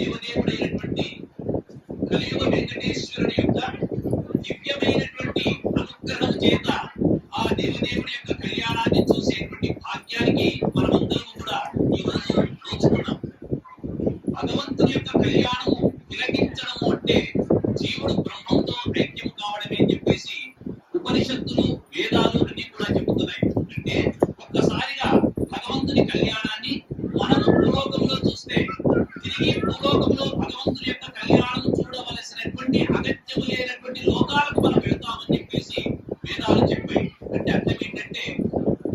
దేవదేవుడైనటువంటి కలియుగ వెంకటేశ్వరుడి యొక్క దివ్యమైనటువంటి అనుగ్రహం చేత ఆ దేవదేవుడి యొక్క కళ్యాణాన్ని చూసేటువంటి భాగ్యానికి మనమందరం కూడా ఈరోజు నోచుకున్నాం. భగవంతుని యొక్క కళ్యాణము తిలకించడము అంటే జీవుడు బ్రహ్మంతో ఐక్యం కావడమే అని చెప్పేసి ఉపనిషత్తులు వేదాలు అన్ని కూడా చెబుతున్నాయి. అంటే ఒక్కసారిగా భగవంతుని కళ్యాణాన్ని మనం భూలోకంలో చూస్తే తిరిగి భూలోకంలో భగవంతుని యొక్క కళ్యాణం చూడవలసినటువంటి అగత్యము లేనటువంటి లోకాలకు మనం వెళ్తామని చెప్పేసి వేదాలు చెప్పాయి. అంటే అర్థం ఏంటంటే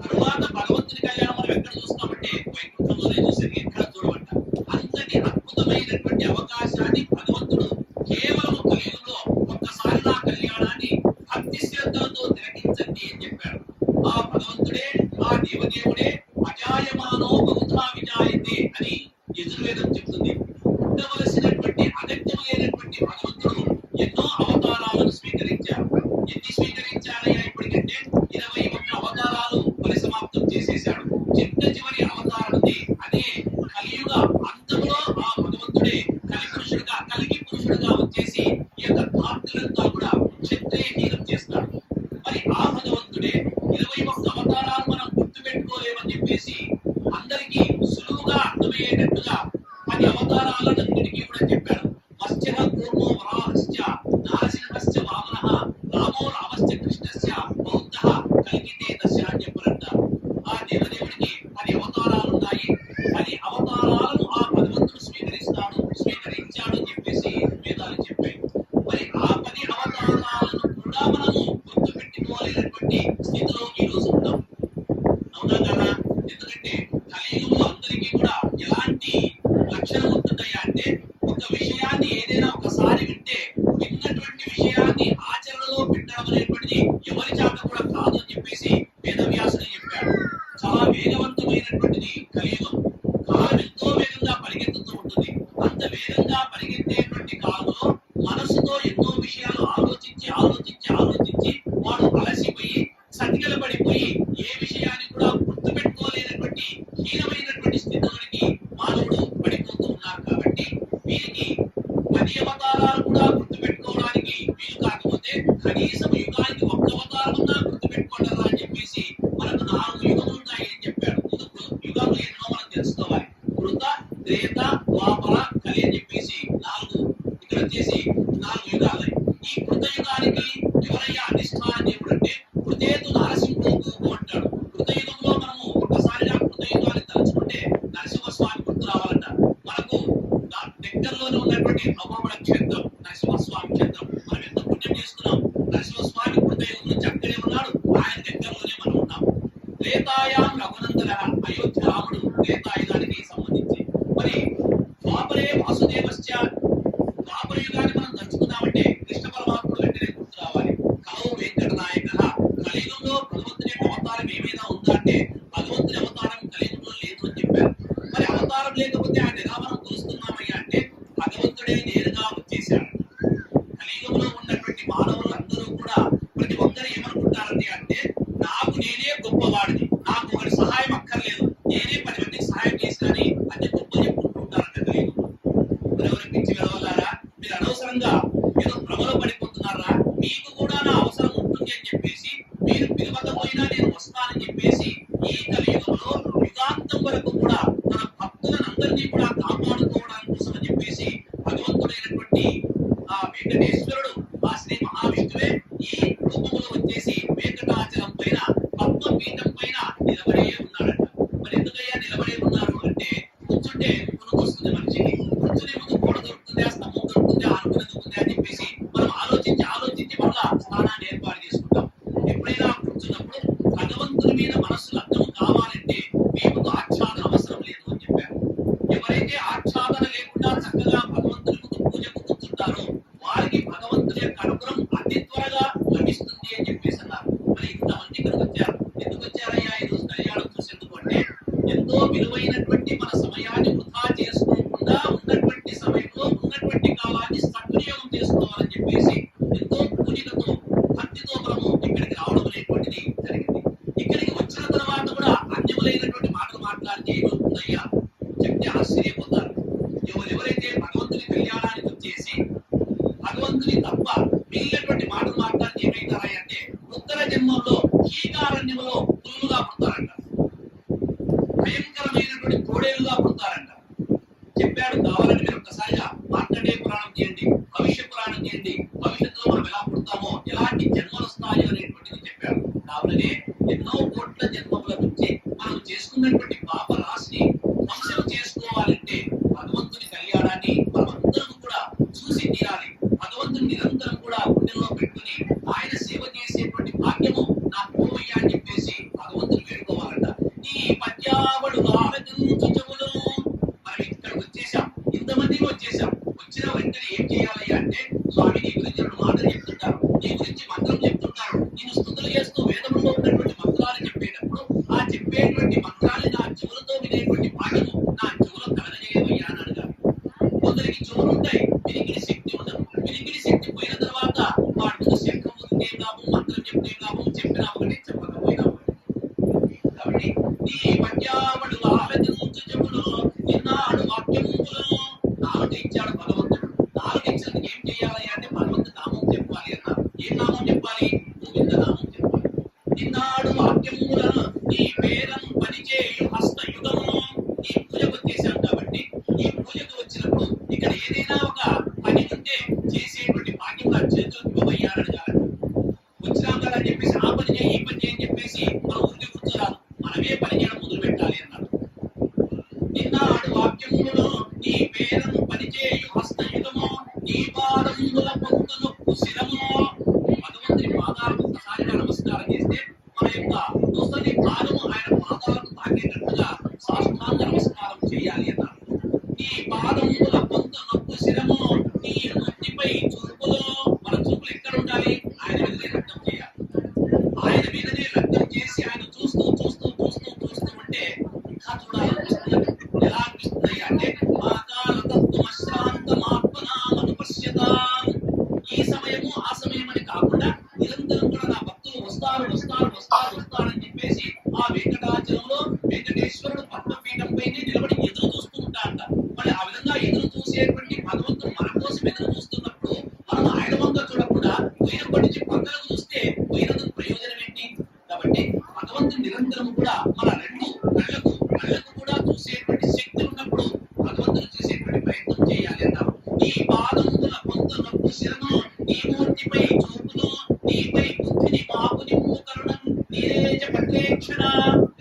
తరువాత భగవంతుని కళ్యాణం మనం ఎక్కడ చూస్తామంటే వైకుంఠంలోనే చూసేది, ఎక్కడ చూడమంట. అంతటి అద్భుతమైనటువంటి అవకాశాన్ని భగవంతుడు కేవలం కలియుగంలో ఒక్కసారి నా కళ్యాణాన్ని భక్తి శ్రద్ధలతో తిలకించండి అని చెప్పాడు. ఆ భగవంతుడే, ఆ దేవదేవుడే అజాయమానో బహుధా విజాయతే అని యజుర్వేదం చెప్తుంది. ఉండవలసినటువంటి అగత్యం లేనటువంటి భగవంతుడు ఎన్నో అవతారాలను స్వీకరించారు. ఎన్ని స్వీకరించారయ్యా ఇప్పటికంటే 21 అవతారాలు పరిసమాప్తం చేసేశాడు. చివరి అవతారం ఉంది. అదే కలియుగ అంతంలో ఆ భగవంతుడే కలిగి పురుషుడుగా వచ్చేసి ఈ యొక్క ధార్తులంతా కూడా క్షత్రియహీనం చేస్తాడు. మరి ఆ భగవంతుడే 21 అవతారాలు మనం గుర్తుపెట్టుకోలేమని చెప్పేసి అందరికీ సులువుగా అర్థమయ్యేటట్టుగా 10 అవతారాలన్నిటికీ కూడా చెప్పాడు. మత్స్య కూర్మో వరాహశ్చ నారసింహశ్చ వామనః రామో రామశ్చ కృష్ణశ్చ బౌద్ధః కల్కితే దశ అని చెప్పారంటారు. ఆ దేవదేవుడికి 10 అవతారాలు ఉన్నాయి. 10 అవతారాలను ఆ భగవంతుడు స్వీకరించాడు అని చెప్పేసి వేదాలు చెప్పాయి. మరి ఆ 10 అవతారాలను కూడా మనము గుర్తుపెట్టుకోలేనటువంటి స్థితిలో ఈ రోజు ఉన్నాం. అవునా కదా? ఎందుకంటే కలియుగంలో అందరికీ కూడా ఎలాంటి లక్షణం ఉంటుందయ్యా అంటే ఒక విషయాన్ని ఏదైనా ఒకసారి వింటే విన్నటువంటి విషయాన్ని ఆచరణలో పెట్టడం అనేటువంటిది ఎవరి చేత కూడా కాదు అని చెప్పేసి వేదవ్యాసుడు చెప్పాడు. చాలా వేగవంతమైనటువంటిది కలియుగం. కాలం ఎంతో వేగంగా పరిగెత్తుతూ ఉంటుంది. అంత వేగంగా పరిగెత్తేటువంటి కాలంలో మనసుతో ఎన్నో విషయాలు ఆలోచించి వాడు అలసిపోయి సతికల పడిపోయి ఏ విషయాన్ని కూడా గుర్తుపెట్టుకోలేనటువంటి హీనమైనటువంటి స్థితిలోనికి మానవుడు పడిపోతూ ఉన్నారు. కాబట్టి వీరికి 10 అవతారాలు కూడా గుర్తుపెట్టుకోవడానికి వీలు కాకపోతే కనీసం యుగానికి 1 అవతారమున్నా గుర్తుపెట్టుకోవడం అని చెప్పేసి మనకు 4 యుగములు ఉన్నాయి అని చెప్పాడు. యుగములు ఎన్నో మనం తెలుసుకోవాలి. కృత, త్రేత, ద్వాపర, కలి అని చెప్పేసి 4 ఇక్కడ వచ్చేసి 4 యుగాలు. ఈ కృత యుగానికి ఎవరయ్యా అధిష్టాన దేవుడు అంటే కృతేతు నరసింహోకు అంటాడు. కృతయుగంలో మనము ఒక్కసారిగా కృతయుగాన్ని తలుచుకుంటే నరసింహస్వామి గుర్తు రావాలంట. మనకు దగ్గరలోనే ఉన్నటువంటి అమ్మమ్మడ క్షేత్రం నరసింహస్వామి క్షేత్రం. మనం ఎంత పుణ్యం చేస్తున్నాం. నరసింహస్వామి కృతయుగం నుంచి అక్కడే ఉన్నాడు. ఆయన దగ్గరలోనే మనం ఉన్నాం. త్రేతాయాం రఘునందన అయోధ్య రాముడు త్రేతాయుగానికి సంబంధించి. మరి ద్వాపరే వాసుదేవశ్చ ద్వాపర యుగాన్ని మనం తలుచుకున్నామంటే కృష్ణ పరమాత్ముడు వెంటనే గుర్తు రావాలి. కలవు వెంకట నాయక. కలియుగంలో భగవంతుని యొక్క అవతారం ఏమైనా ఉందా అంటే భగవంతుని అవతారం కలియుగంలో లేదు అని చెప్పారు. మరి అవతారం లేకపోతే ఆయన ఎలా మనం కొలుస్తున్నామయ్యా అంటే భగవంతుడే నేరుగా వచ్చేసాడు. కలియుగంలో ఉన్నటువంటి మానవులు అందరూ కూడా ప్రతి ఒక్కరు ఏమనుకుంటారండి అంటే నాకు నేనే గొప్పవాడిని, నాకు ఒకరి సహాయం అక్కర్లేదు, నేనే 10 మందికి సహాయం చేసినని అంటే గొప్ప చెప్పుకుంటుంటారంట కలియుగంలో. ఎవరి పిచ్చి వెళ్ళవాలారా, మీరు అనవసరంగా ఏదో భ్రమలో పడిపోతున్నారా, మీకు కూడా నా అవసరం ఉంటుంది అని చెప్పేసి మీరు పిలవకపోయినా నేను వస్తానని చెప్పేసి ఈ కలియుగంలో యుగాంతం వరకు కూడా తన భక్తులను అందరినీ కూడా కాపాడుకోవడానికి కోసం అని చెప్పేసి భగవంతుడైనటువంటి ఆ వెంకటేశ్వరుడు, ఆ శ్రీ మహావిష్ణువే ఈ రూపంలో వచ్చేసి వెంకటాచలం పైన పద్మపీఠం పైన నిలబడే ఉన్నాడంట. మరి ఎందుకయ్యా నిలబడే ఉన్నారు అంటే కూర్చుంటే కొనుకొస్తుంది మనిషికి. కూర్చునే ముందు గోడ దొరుకుతుంది, ఆ స్తంభం దొరుకుతుంది, ఆనుకునే దొరుకుతుంది అని చెప్పేసి మనం ఆలోచించి మళ్ళా స్థానాన్ని ఏర్పాటు చేసుకుంటాం. ఎప్పుడైనా కూర్చున్నప్పుడు భగవంతుని మీద మనస్సు లగ్నం కావాలంటే మీకు ఆచ్ఛాదన అవసరం లేదు అని చెప్పారు. ఎవరైతే ఆచ్ఛాదన లేకుండా చక్కగా భగవంతుని ముందు పూజకు కూర్చుంటారో వారికి భగవంతుని యొక్క అనుగ్రహం అతి త్వరగా లభిస్తుంది అని చెప్పేసి అన్నారు. మరి ఇంతమంది ఇక్కడికి వచ్చారు. ఎందుకు వచ్చారయ్యా ఈరోజు కళ్యాణం చూసేందుకు అంటే ఎంతో విలువైనటువంటి మన సమయాన్ని వృధా చేసుకోకుండా ఉన్నటువంటి సమయంలో ఉన్నటువంటి కాలాన్ని సద్వినియోగం చేసుకోవాలని చెప్పేసి ఎంతో పూజలతో భక్తితో మనము ఇక్కడికి రావడం అనేటువంటిది జరిగింది. ఇక్కడికి వచ్చిన తర్వాత కూడా అన్యములైనటువంటి మాటలు మాట్లాడితే ఏమవుతుందయ్యా చెప్తే ఆశ్చర్యపోతారు. ఎవరైతే భగవంతుడు భయంకరమైనటువంటి తోడేలుగా పుడతారంట. చెప్పాడు, కావాలని మీరు ఒక్కసారిగా మార్కండేయ పురాణం చేయండి, భవిష్య పురాణం చేయండి, భవిష్యత్తులో మనం ఎలా పుడతామో, ఎలాంటి జన్మలు వస్తాయో అనేటువంటిది చెప్పాడు. కావుననే ఎన్నో కోట్ల జన్మముల నుంచి మనం చేసుకున్నటువంటి పాప రాశిని ధ్వంసం చేసుకోవాలంటే భగవంతుని కళ్యాణాన్ని మనమందరం కూడా చూసి తీరాలి. భగవంతుని నిరంతరం కూడా గుండెల్లో పెట్టుకుని ఆయన సేవ చేసేటువంటి భాగ్యము నాకు పోవయ్యా అని చెప్పేసి భగవంతుని వేడుకోవాలంట. ఈ పద్యావడు ఆలకించుచములు. మనం ఇక్కడికి వచ్చేసాం, ఇంతమందికి వచ్చేసాం. వచ్చిన వెంటనే ఏం చేయాలి అంటే, స్వామి నీ గురించి రెండు మాటలు చెప్తుంటారు, నీ గురించి మంత్రం చెప్తుంటారు, నేను స్తుతులు చేస్తూ వేదంలో ఉన్నటువంటి మంత్రాలు చెప్పేటప్పుడు ఆ చెప్పేటువంటి మంత్రాన్ని నా చెవులతో వినేటువంటి భాగ్యము నా చెవులో కలగజేయవయ్యా అని అడగాలి. కొందరికి చెవులు ఉంటాయి, వినికిడి శక్తి ఉండదు. వినికిడి శక్తి పోయిన తర్వాత వాడి ముందు శంఖం ఉంటే లాభం, మంత్రం చెప్తే లాభం, చెప్పినా ఒకటి చెప్పకపోయినా ఒకటి. కాబట్టి ఈ పద్యావడు ఆలకించుచములు ఎన్నాడు వాక్యములు. నాలుగు ఇచ్చాడు భగవంతుడు. నాలుగు ఇచ్చినందుకు ఏం చేయాలి అంటే భగవంతుడు నామం చెప్పాలి అన్నారు. ఏం నామం చెప్పాలి? గోవింద నామం చెప్పాలి. ఇన్నాడు వాక్యములను ఈ పేరం పనిచేయు హస్తయుగము. ఈ పూజకు వచ్చేసాం కాబట్టి ఈ పూజకు వచ్చినప్పుడు ఇక్కడ ఏదైనా ఒక పని ఉంటే చేసేటువంటి భాగ్యం నా చేతులు ఇవ్వబోయ్యారని కాదు. వచ్చినాం కదా అని చెప్పేసి ఆ పని చేయి ఈ పని చేయని చెప్పేసి మనం ఊరికి కూర్చోరాదు, మనమే పని చేయడం మొదలు పెట్టాలి అన్నారు. నిన్నాడు వాక్యములను నీ పేరను పనిచేయు హస్తయుగము, నీ పాదముల పొందునొక్కు శిరము. భగవంతుని పాదాలకు ఒక్కసారిగా నమస్కారం చేస్తే మన యొక్క దోస్తని పాదము ఆయన పాదాలకు తాకేటట్టుగా సాష్టాంగ నమస్కారం చేయాలి అన్నారు. నీ పాదముల పొందునొక్కు శిరము, నీ నొట్టిపై చూపులు. మన చూపులు ఎక్కడ ఉండాలి? ఆయన మీదనే లగ్నం చేయాలి. ఆయన మీదనే లగ్నం చేసి ఆయన చూస్తూ చూస్తూ చూస్తూ చూస్తూ ఉంటే ఇంకా చూడాలనిపిస్తుంది. ఎలా అనిపిస్తుంది అంటే ఈ సమయము ఆ సమయం అని కాకుండా నిరంతరం కూడా నా భక్తులు వస్తారు వస్తారు వస్తారు వస్తారని చెప్పేసి ఆ వెంకటాచలంలో వెంకటేశ్వరుడు పద్మపీఠం పైనే నిలబడి ఎదురు చూస్తూ ఉంటారంట. మరి ఆ విధంగా ఎదురు చూసేటువంటి భగవంతుడు మన కోసం ఎదురు చూస్తున్నప్పుడు మనం ఆయన వంక చూడకుండా పోయినప్పటి నుంచి పక్కలకు చూస్తే పోయినందుకు ప్రయోజనం ఏంటి? కాబట్టి భగవంతుడు నిరంతరం కూడా మన రెండు కళ్ళకు కూడా చూసేటువంటి శక్తి ఉన్నప్పుడు భగవంతుడు చూసేటువంటి ప్రయత్నం చేయాలి అన్నారు. ఈ పాదముల పొందునొక్కు శిరము, నీ మూర్తిపై చూపును, నీపై బుద్ధిని మాపుని మూకరుణం నీరేజ పట్లేక్షణ.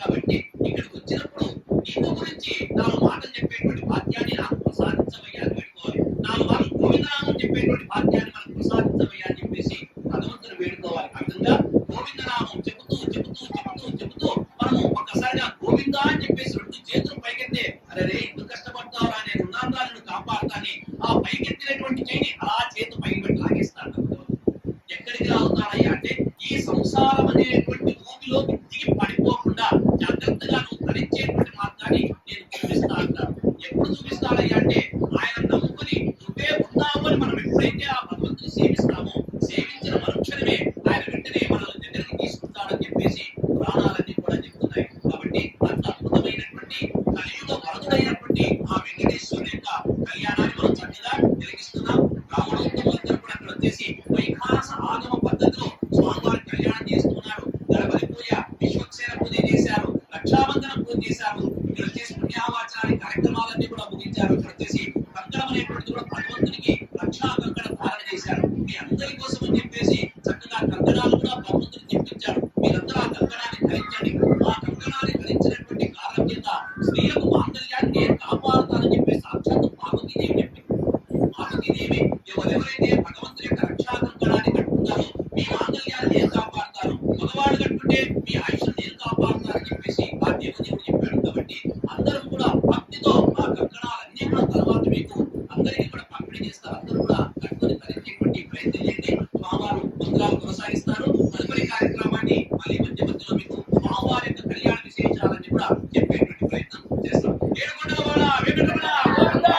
కాబట్టి ఇక్కడికి వచ్చినప్పుడు నీకు గురించి నాలుగు మాటలు చెప్పేటువంటి భాగ్యాన్ని నాకు ప్రసాదించవయ్యా అని వేడుకోవాలి. నాలుగు వారు గోవిందనామం చెప్పేటువంటి భాగ్యాన్ని మనకు ప్రసాదించవయ్యా అని చెప్పేసి భగవంతుని వేడుకోవాలి. ఆ విధంగా గోవిందనామం చెబుతూ చెబుతూ చెబుతూ చెబుతూ మనము ఒక్కసారిగా గోవింద అని చెప్పేసి రెండు చేతులు పైకెత్తే, అరే రే ఎందుకు కష్టపడతావురా, నేను ఉన్నాను కాపాడుతాని ఆ పైకెత్తినటువంటి చేయిని అలా చేతు పైకి పెట్టి లాగేస్తాడు. ఎక్కడికి లాగుతాడయ్యా అంటే ఈ సంసారం అనేటువంటి భూమిలోకి దిగి పడిపోకుండా జాగ్రత్తగా నువ్వు ధరించేటువంటి మార్గాన్ని నేను చూపిస్తా అంటాడు. ఎప్పుడు చూపిస్తాడయ్యా అంటే ఆయన నమ్ముకుని నువ్వే ఉన్నావు అని మనం ఎప్పుడైతే ఆ భగవంతుని సేవిస్తామో సేవించిన మరుక్షణమే ఆయన వెంటనే మనల్ని దగ్గరికి తీసుకుంటాడని చెప్పేసి పురాణాలన్నీ కూడా చెప్తున్నాయి. కాబట్టి అంత అద్భుతమైనటువంటి కలియుగ వరదుడైనటువంటి ఆ వెంకటేశ్వరుని యొక్క కళ్యాణాన్ని మనం చక్కగా తిలకిస్తున్నాం. రామణోత్తములందరూ కూడా అక్కడ వచ్చేసి వైఖానస ఆగమ పద్ధతిలో స్వామివారి కళ్యాణం చేస్తున్నారు. గణపతి పూజ, విశ్వక్సేన పూజ చేశారు, రక్షాబంధన పూజ చేశారు. ఇక్కడ వచ్చేసి పుణ్యావాచనాన్ని కార్యక్రమాలన్నీ కూడా ముగించారు. ఇక్కడ వచ్చేసి కంకణం అనేటువంటిది కూడా భగవంతునికి రక్షా కంకణ ధారణ చేశారు. మీ అందరి కోసం అని చెప్పేసి చక్కగా కంకణాలు కూడా భగవంతుని చెప్పించారు. మీరందరూ ఆ కంకణాన్ని ధరించండి. ఆ కంకణాన్ని ధరించినటువంటి కారణం చేత స్త్రీలకు మాంగళ్యాన్ని నేను కాపాడుతానని చెప్పేసి సాక్షాత్తు పార్వతీదేవి చెప్పింది. పార్వతీదేవి ఎవరెవరైతే భగవంతుని యొక్క రక్షా కంకణాన్ని కట్టుకుంటారో మీ మాంగళ్యాన్ని నేను కాపాడుతాను, మగవాడు కట్టుకుంటే మీ ఆయుష్ను నేను కాపాడుతానని చెప్పేసి ఆ దేవదేవుడు చెప్పాడు. కాబట్టి అందరం కూడా భక్తితో ఆ కంకణాలన్నీ కూడా తర్వాత మీకు అందరికీ కూడా పంపిణీ చేస్తారు. అందరూ కూడా కట్టుకొని ధరించేటువంటి ప్రయత్నం చేయండి. స్వామివారు మంత్రాలు కొనసాగిస్తారు. తదుపరి కార్యక్రమాన్ని మళ్ళీ మధ్య మధ్యలో మీకు స్వామివారి యొక్క కళ్యాణ విశేషాలన్నీ కూడా చెప్పేటువంటి ప్రయత్నం చేస్తాం. ఏడుకొండలవాడ వెంకటరమణ గోవిందా.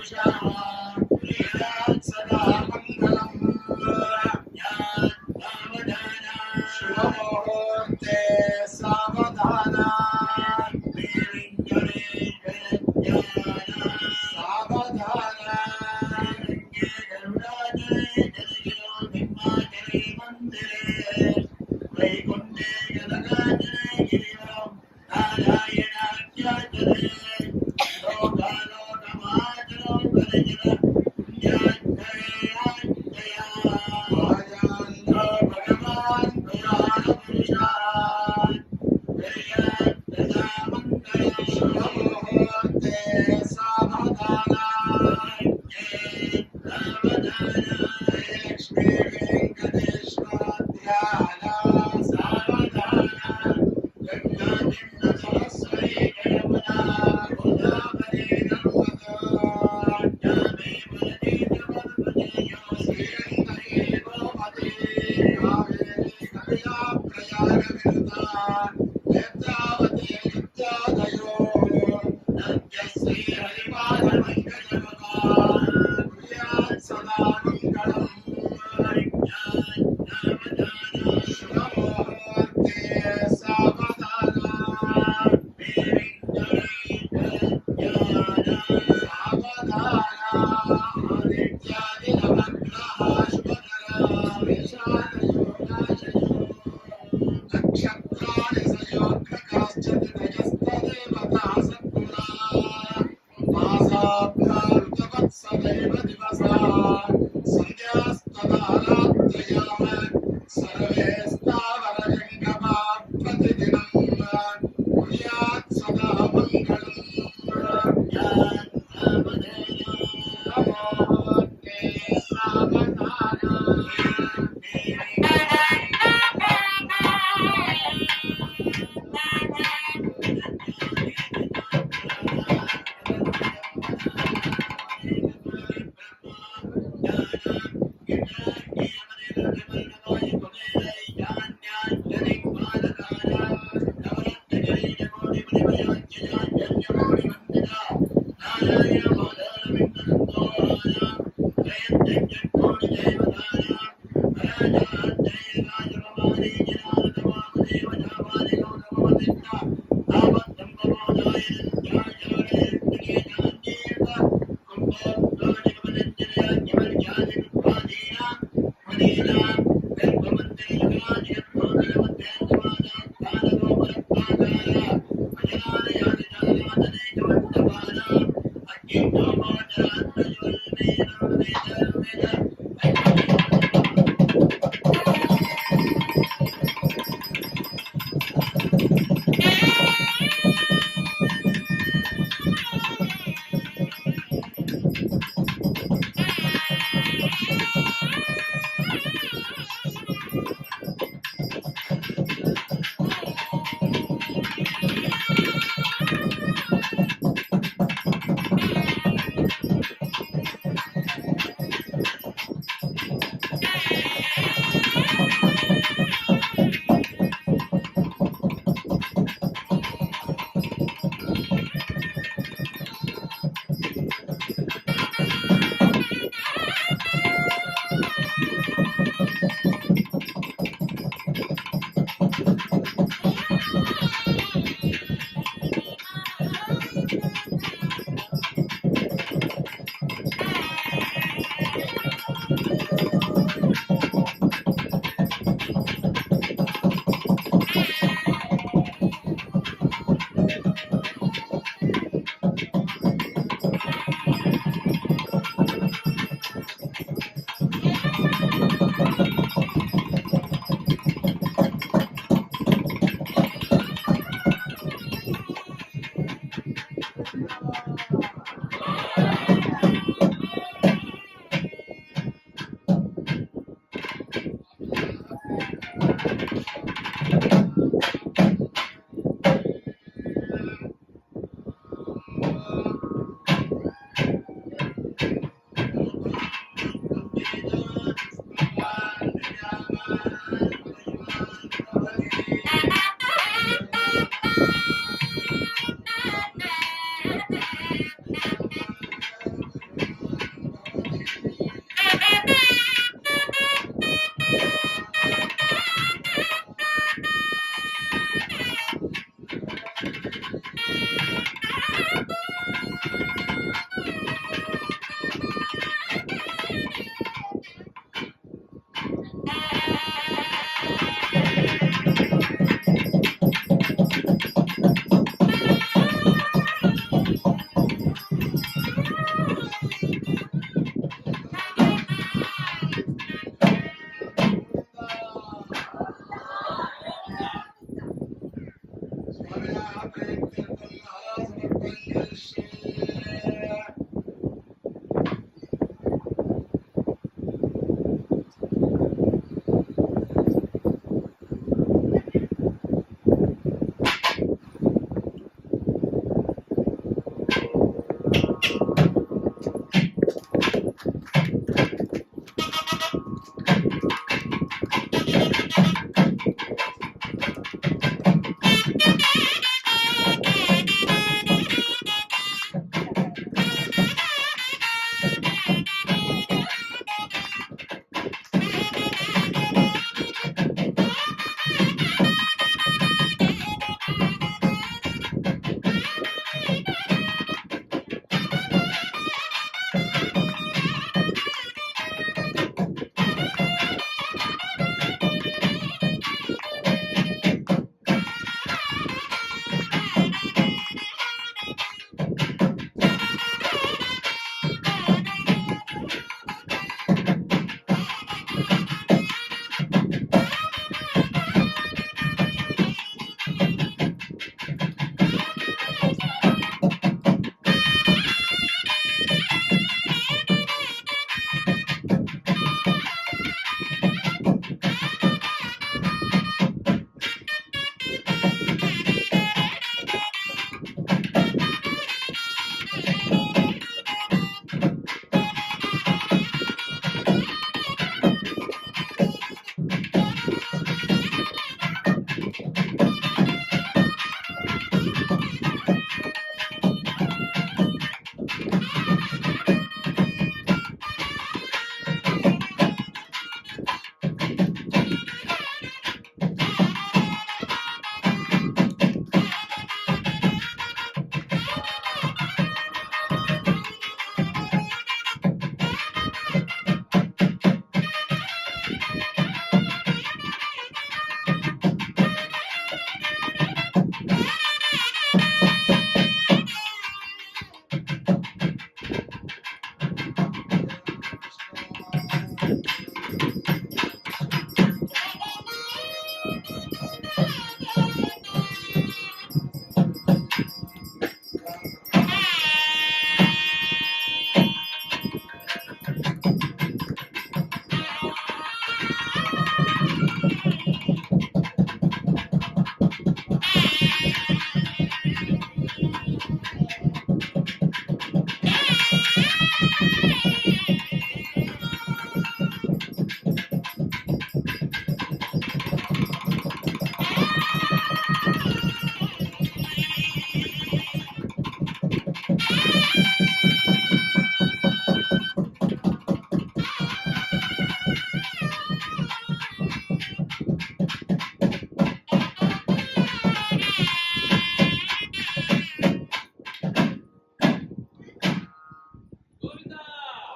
క్రియాత్ సదా మంగళం శుభముహూర్తే సావధాన సావధాన వైకుంఠే నారాయణ లోకాలోకమాచరో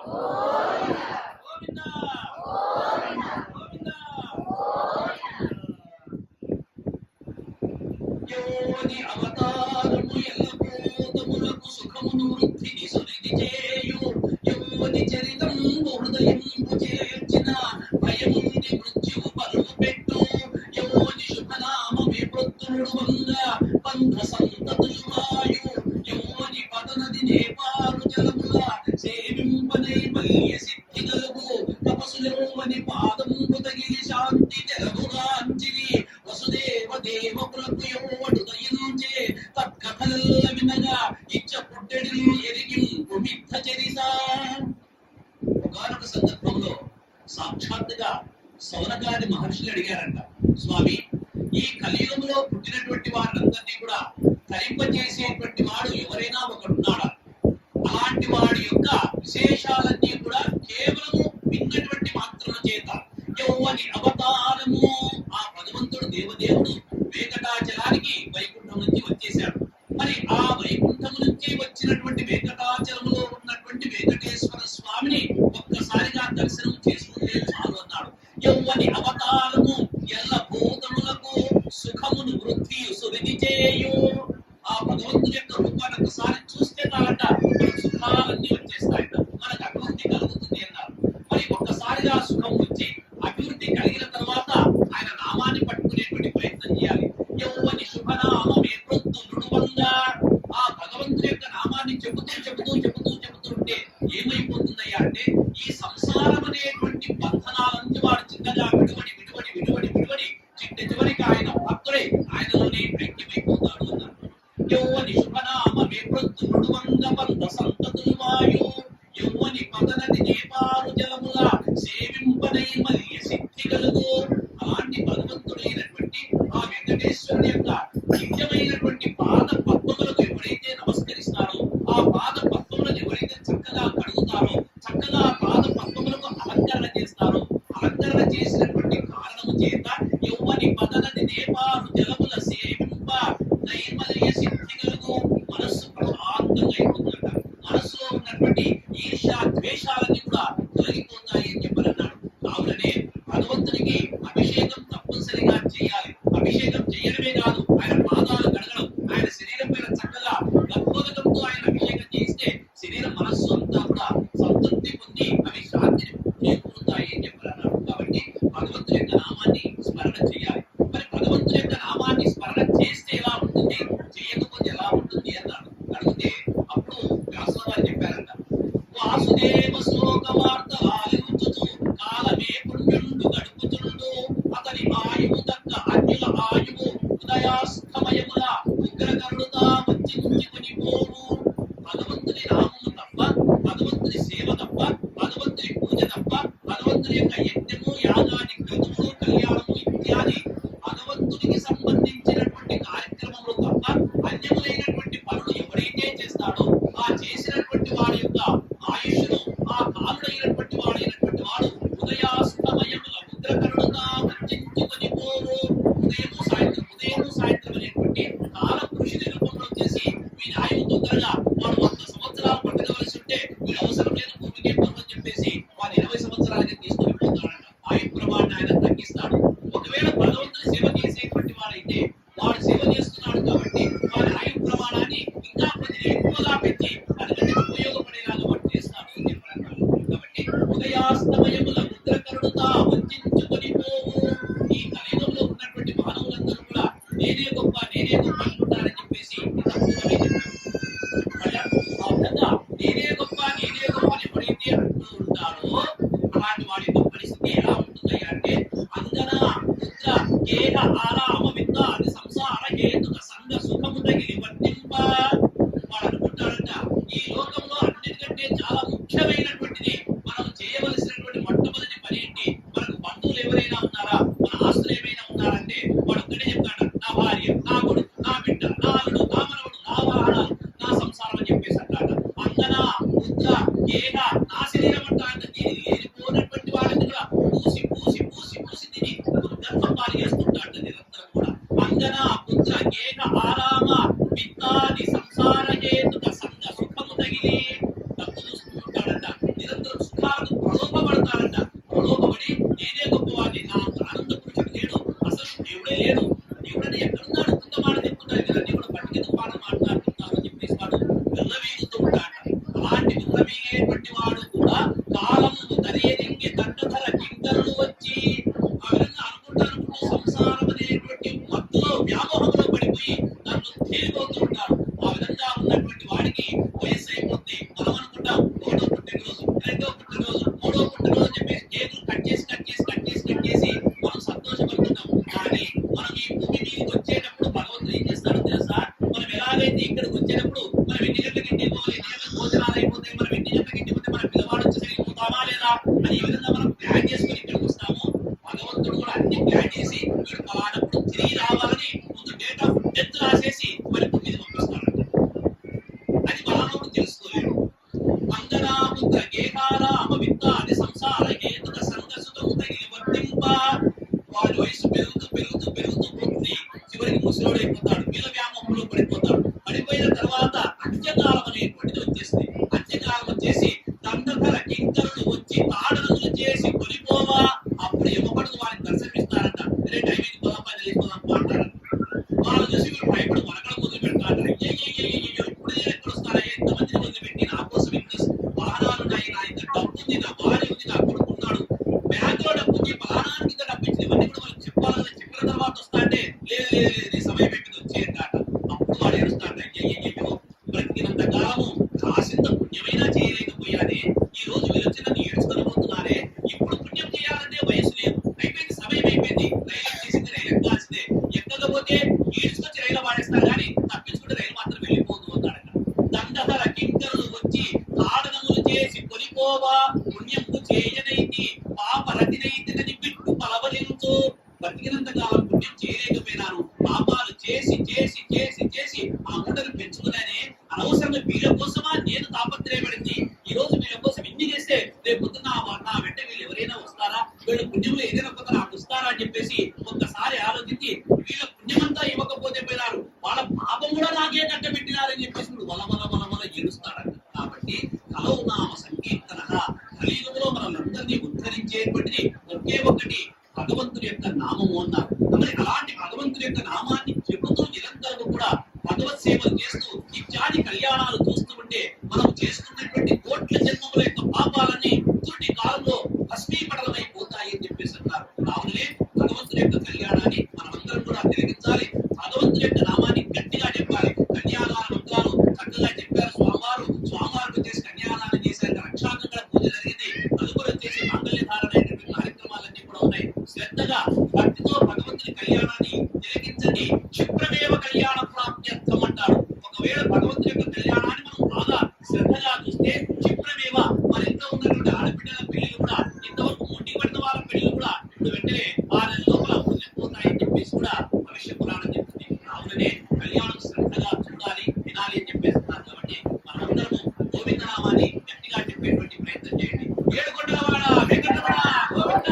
గోవిందా గోవిందా. యోని అవతారము ఎల్లభూతములకు సుఖమును వృద్ధిని సునిధి చేయు యోని చరితంబు హృదయంబు చేర్చిన భయముంది మృత్యువు పరువు పెట్టు యోని శుభనామమే ప్రొద్దుడు వంగ పంథ సంతతులు వాయు యోని పదనది నేపారు జలముల సేవింపనై మల్య సిద్ధి కలుగు తపసులోని పాదము తగిలి శాంతి తెరగుగాంచిరి వసుదేవ దేవ ప్రభుయోడు దయించే తత్కథల వినగా ఇచ్చ పుట్టెడి ఎరిగింపు మిథ్య చరిత. ఒకనొక సందర్భంలో సాక్షాత్తుగా సౌనకాది మహర్షులు అడిగారంట, స్వామి ఈ కలియుగంలో పుట్టినటువంటి వారందరినీ కూడా తరింపజేసేటువంటి వాడు ఎవరైనా ఒకడున్నాడా? అలాంటి వాడి యొక్క విశేషాలన్నీ కూడా కేవలము విన్నటువంటి మాత్రము చేత యౌవని అవతారము ఆ భగవంతుడు దేవదేవుడు వెంకటాచలానికి వైకుంఠం నుంచి వచ్చేశాడు. మరి ఆ వైకుంఠం నుంచి వచ్చినటువంటి వెంకటాచలములో ఉన్నటువంటి వెంకటేశ్వర స్వామిని ఒక్కసారిగా దర్శనం చేసుకుంటే చాలు అన్నాడు. యౌవని అవతారము ఎల్ల భూతములకు సుఖమును వృద్ధి సువిధి చేయు. ఆ భగవంతుని యొక్క రూపాన్ని ఒకసారి చూస్తే చాలంట మనకు సుఖాలన్నీ వచ్చేస్తాయంట, మనకు అభివృద్ధి కలుగుతుంది అన్నారు. మరి ఒక్కసారిగా సుఖం వచ్చి అభివృద్ధి కలిగిన తర్వాత ఆయన నామాన్ని పట్టుకునేటువంటి ప్రయత్నం చేయాలి. యౌవని శుభనామమే ప్రొద్దులుడువంగా. ఆ భగవంతుని యొక్క నామాన్ని చెబుతుంటే ఏమైపోతుందయ్యా అంటే ఈ సంసారం అనేటువంటి బంధనాలన్నీ వాడు చిన్నగా విడివడి చివరికి ఆయన భక్తుడై ఆయనలోనే ఐక్యమైపోతాడు అన్నారు. యౌవని శుభనామమే ప్రొద్దులుడువంగ పంథ సంతతులు వాయు యౌవని పదనది నేపారు జలముల సేవింపనై మల్య సిద్ధి కలుగు. అలాంటి భగవంతుడైనటువంటి ఆ వెంకటేశ్వరుని యొక్క నిత్యమైనటువంటి పాద పద్మములకు ఎవరైతే నమస్కరిస్తారో, ఆ పాద పద్మములను ఎవరైతే చక్కగా కడుగుతారో, చక్కగా పాద పద్మములకు అలంకరణ చేస్తారో, అలంకరణ చేసినటువంటి కారణము చేత యౌవని పదనది నేపారు జలముల సేవింప నైర్మల్య సిద్ధి కలుగు. మనస్సు ప్రశాంతంగా అయిపోతుందట. మనస్సులో ఉన్నటువంటి ఈర్ష్య ద్వేషాలన్నీ కూడా తొలగిపోతాయి అని చెప్పారన్నాడు. కావుననే భగవంతునికి అభిషేకం తప్పనిసరిగా చేయాలి. అభిషేకం చేయడమే కాదు, ఆయన పాదాలు కడగడం, ఆయన శరీరం పైన చక్కగా గర్భోదకంతో ఆయన అభిషేకం చేస్తే శరీరం మనస్సు అంతా కూడా సంతృప్తి పొంది అవి శాంతిని చేకూరుతాయి అని చెప్పారన్నాడు. కాబట్టి భగవంతుని యొక్క నామాన్ని స్మరణ చేయాలి. మరి భగవంతుని యొక్క నామాన్ని స్మరణ చేస్తే ఎలా ఉంటుంది, చేయకపోతే ఎలా ఉంటుంది అన్నాడు. అడిగితే అప్పుడు వ్యాసవారు చెప్పారంట, వాసుదేవ శ్లోక వార్త ఆలించుచు కాలమే పుణ్యుండు గడుపుతుండు అతని ఆయువు తగ్గ అన్యుల ఆయువు ఉదయాస్తమయముల ఉగ్రకరుడుతా వచ్చి ముంచుకొని పోవు. భగవంతుని నామము తప్ప, భగవంతుని సేవ తప్ప, భగవంతుని పూజ తప్ప, భగవంతుని యొక్క యజ్ఞము యాగాది క్రతువులు కళ్యాణము ఇత్యాది భగవంతునికి సంబంధించినటువంటి కార్యక్రమములు తప్ప అన్యములైనటువంటి పనులు ఎవరైతే చేస్తాడో ఆ చేసినటువంటి వాడి యొక్క ఆయుష్ను ఆ కాలుడైనటువంటి వాడైనటువంటి వాడు ఉదయాస్తమయముల ఉగ్రకరుడుగా వంచుకొని పోవు. ఉదయము సాయంత్రం అనేటువంటి కాల కృషి రూపంలో వచ్చేసి వీరి ఆయువు తొందరగా వాడు 100 సంవత్సరాలు పట్టుకోవలసి ఉంటే వీడు అవసరం లేదు భూమికి అని చెప్పేసి వాడు 20 సంవత్సరాలకి తీసుకొని పోతాడంట. ఆయు ప్రమాణాన్ని ఆయన తగ్గిస్తాడు. ఒకవేళ భగవంతుని సేవ చేసేటువంటి వాడైతే వాడు సేవ చేస్తున్నాడు కాబట్టి వారి ఆయు ప్రమాణాన్ని ఇంకా కొద్దిగా ఎక్కువగా పెంచి 10 మందికి ఉపయోగపడేలాగా వాడు చేస్తాడు అని చెప్పారు. కాబట్టి ఉదయాస్తమయముల ఉగ్రకరుడుతా వంచుకొని పోవు. ఈ కలియుగంలో ఉన్నటువంటి మానవులందరూ కూడా నేనే గొప్ప అనుకుంటారని చెప్పేసి తప్పుగానే చెప్పారు. ఆ విధంగా నేనే గొప్ప అని ఎవరైతే అంటూ ఉంటారో అలాంటి వాడి యొక్క పరిస్థితి ఎలా ఉంటుంది అంటే అంగన పుత్ర కేహ ఆరామ విద్ద అది సంసార హేతుక సంఘ సుఖము తగిలి వర్తింప. వాడు అనుకుంటాడంట ఈ లోకంలో అన్నిటికంటే చాలా ముఖ్యమైనటువంటిది మనం చేయవలసినటువంటి మొట్టమొదటి పని ఏంటి, మనకు బంధువులు ఎవరైనా ఉన్నారా, మన ఆస్తులు ఏమైనా ఉన్నారంటే వాడు ఒక్కడే చెప్తాడు, నా భార్య, నా కొడుకు, నా బిడ్డ, నా అల్లుడు, నా మనవడు, నా వాహనాలు, నా సంసారం అని చెప్పేసి అంటాడు. అంగన పుత్ర కేహ నా శరీరం అంటాడు. దీనికి లేనిపోయినటువంటి వాడిని కూడా పూసి తిని గర్భం పాలు చేస్తుంటాడు నిరంతరం కూడా. అంగన పుత్ర కేహ ఆరామ విత్తాది సంసార హేతుక సంఘ సుఖము తగిలి తప్పు చూస్తుంటాడంట. నిరంతరం నాడు కూడా కాలము దరియరింగి దండధర కింకరులు వచ్చి ఆ విధంగా అనుకుంటూ సంసారం అనేటువంటి మత్తులో వ్యామోహంలో పడిపోయి నన్ను తేలిపోతూ ఉంటాడు. ఆ విధంగా ఉన్నటువంటి వాడికి వయసు అయిపోద్ది. మనం అనుకుంటాం ఒకటో పుట్టినరోజు, రెండో పుట్టినరోజు, మూడో పుట్టినరోజు అని చెప్పేసి కేకులు కట్ చేసి మనం సంతోషపడుతున్నాం. కానీ మనం ఈ భూమి మీదకి వచ్చేటప్పుడు భగవంతుడు ఏం చేస్తాడో తెలుసా? మనం ఎలాగైతే ఇక్కడికి వచ్చేటప్పుడు మనం ఎన్ని గంటలకి ఇంటికి పోవాలి, ఎన్ని గంటలకు భోజనాలు అయిపోతాయి, మనం ఎన్ని గంటలకి ఇంటికి పోతే మన పిల్లవాడు వచ్చేసరికి పోతామా లేదా అని ఈ విధంగా మనం ప్లాన్ చేసుకుని ఇక్కడికి వస్తాము. భగవంతుడు కూడా అన్ని ప్లాన్ చేసి వీడు పలానప్పుడు తిరిగి రావాలని ముందు డేట్ ఆఫ్ డెత్ రాసేసి మరి భూమి మీద పంపిస్తాడు. అది మానవుడు తెలుసుకోలేడు. మంగళాముద్ర గేహారామ విత్తాది సంసార హేతుక సంగసుతము తగిలి వర్తింప. వాడి వయసు పెరుగుతూ పోతుంది. చివరికి ముసలోడైపోతాడు, వీళ్ళ వ్యామోహంలో పడిపోతాడు. పడిపోయిన తర్వాత అంత్యకాలం అనేటువంటిది వచ్చేస్తుంది. అంత్యకాలం వచ్చేసి దండధర కింకరులు వచ్చి తాడనలు చేసి కొలిపోవా. అప్పుడు యమపడుతు వారిని దర్శనమిస్తారంట. అరే టైం ఇది పోదాం అంటారు. వాళ్ళు చూసి వీళ్ళు భయపడి వరకడం మొదలు పెడతారు. అయ్యో ఇప్పుడు ఎక్కడ వస్తారా, ఎంతమందిని వదిలిపెట్టి నా కోసం ఇన్ని వాహనాలు ఉన్నాయి, నా ఇంత డబ్బు ఉంది, నా భార్య ఉంది, నా కొడుకున్నాడు, బ్యాంక్ లో డబ్బు ఉంది, పలానానికి ఇంత డబ్బు ఇచ్చింది, ఇవన్నీ కూడా వాళ్ళకి చెప్పాలి. చెప్పిన తర్వాత వస్తా అంటే లేదు సమయం అయిపోయింది వచ్చేయంటాట. అప్పుడు వాడు ఏడుస్తాడు. అయ్యో బ్రతికినంత కాలము కాసింత పుణ్యమైనా చేయలేకపోయానే, ఈ రోజు వీళ్ళు వచ్చి నన్ను ఏడుచుకొని పోతున్నారే, ఇప్పుడు పుణ్యం చేయాలంటే వయసు లేదు, అయిపోయింది, సమయం అయిపోయింది, రైలు వచ్చేసింది, రైలు ఎక్కాల్సిందే, ఎక్కకపోతే ఈడ్చుకొచ్చి రైలు వాడేస్తారు కానీ తప్పించుకుంటే రైలు మాత్రం వెళ్ళిపోతూ ఉంటాడట. దండధర కింకరులు వచ్చి తాడనములు చేసి కొలిపోవా. పుణ్యంకు చేయనైతి పాప రతినైతిని బిట్టు పలవలించు. బతికినంత కాలం పుణ్యం చేయలేకపోయినాను, పాపాలు చేసి ఆ మూటను పెంచుకున్నానే, అనవసరంగా వీళ్ళ కోసమా నేను తాపత్రయపడింది. ఈ రోజు వీళ్ళ కోసం ఇన్ని చేస్తే రేపు పొద్దున్న నా వెంట వీళ్ళు ఎవరైనా వస్తారా, వీళ్ళ పుణ్యంలో ఏదైనా కొత్త నాకు వస్తారా అని చెప్పేసి ఒక్కసారి ఆలోచించి వీళ్ళ పుణ్యమంతా ఇవ్వకపోతే పోయినారు, వాళ్ళ పాపం కూడా నాకే కట్టబెట్టినారని చెప్పేసి వల ఏడుస్తాడంట. కాబట్టి కలవు నామ సంకీర్తన కలియుగంలో మనల్ని ఉద్ధరించేటువంటిది ఒకే ఒకటి భగవంతుడి యొక్క నామము అన్నారు. మరి అలాంటి భగవంతుడి యొక్క నామాన్ని చెబుతూ నిరంతరం కూడా భగవత్ సేవలు చేస్తూ ఇత్యాది కళ్యాణాలు చూస్తూ ఉంటే మనం చేస్తున్నటువంటి కోట్ల జన్మముల యొక్క పాపాలన్నీ తుడి కాలంలో భస్మీపటలమైపోతాయి అని చెప్పేసి అన్నారు. కావునే భగవంతుడి యొక్క కళ్యాణాన్ని మనమందరం కూడా తిరిగించాలి. భగవంతుడి యొక్క నామాన్ని గట్టిగా చెప్పాలి. కళ్యాణాల మంత్రాలు చక్కగా చెప్పారు స్వామివారికి వచ్చేసి కళ్యాణాన్ని చేశారు. రక్షాంగ పూజ జరిగింది. తదుపరి వచ్చేసి మాంగళ్యధారణ అయినటువంటి కార్యక్రమాలన్నీ కూడా ఉన్నాయి. శ్రద్ధగా భక్తితో భగవంతుని కళ్యాణాన్ని తిలకించండి. క్షిప్రమేవ కళ్యాణ ప్రాప్త్యర్థం అంటారు. ఒకవేళ భగవంతుని యొక్క కళ్యాణాన్ని మనం బాగా శ్రద్ధగా చూస్తే క్షిప్రమేవ మన ఇంట్లో ఉన్నటువంటి ఆడపిల్లల పెళ్లి కూడా, ఇంతవరకు ముట్టి పడిన వాళ్ళ పెళ్లి కూడా ఇప్పుడు వెంటనే 6 నెలల లోపల వదిలిపోతాయని చెప్పేసి కూడా భవిష్య పురాణం చెప్తుంది. కావుననే కళ్యాణం శ్రద్ధగా చూడాలి, వినాలి అని చెప్పేస్తున్నారు. కాబట్టి మనమందరము గోవింద నామాన్ని గట్టిగా చెప్పేటువంటి ప్రయత్నం చేయండి. ఏడుకొండలవాడ వెంకటరమణ గోవింద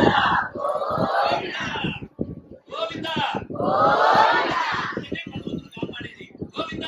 గోవింద కాపాడేది గోవింద.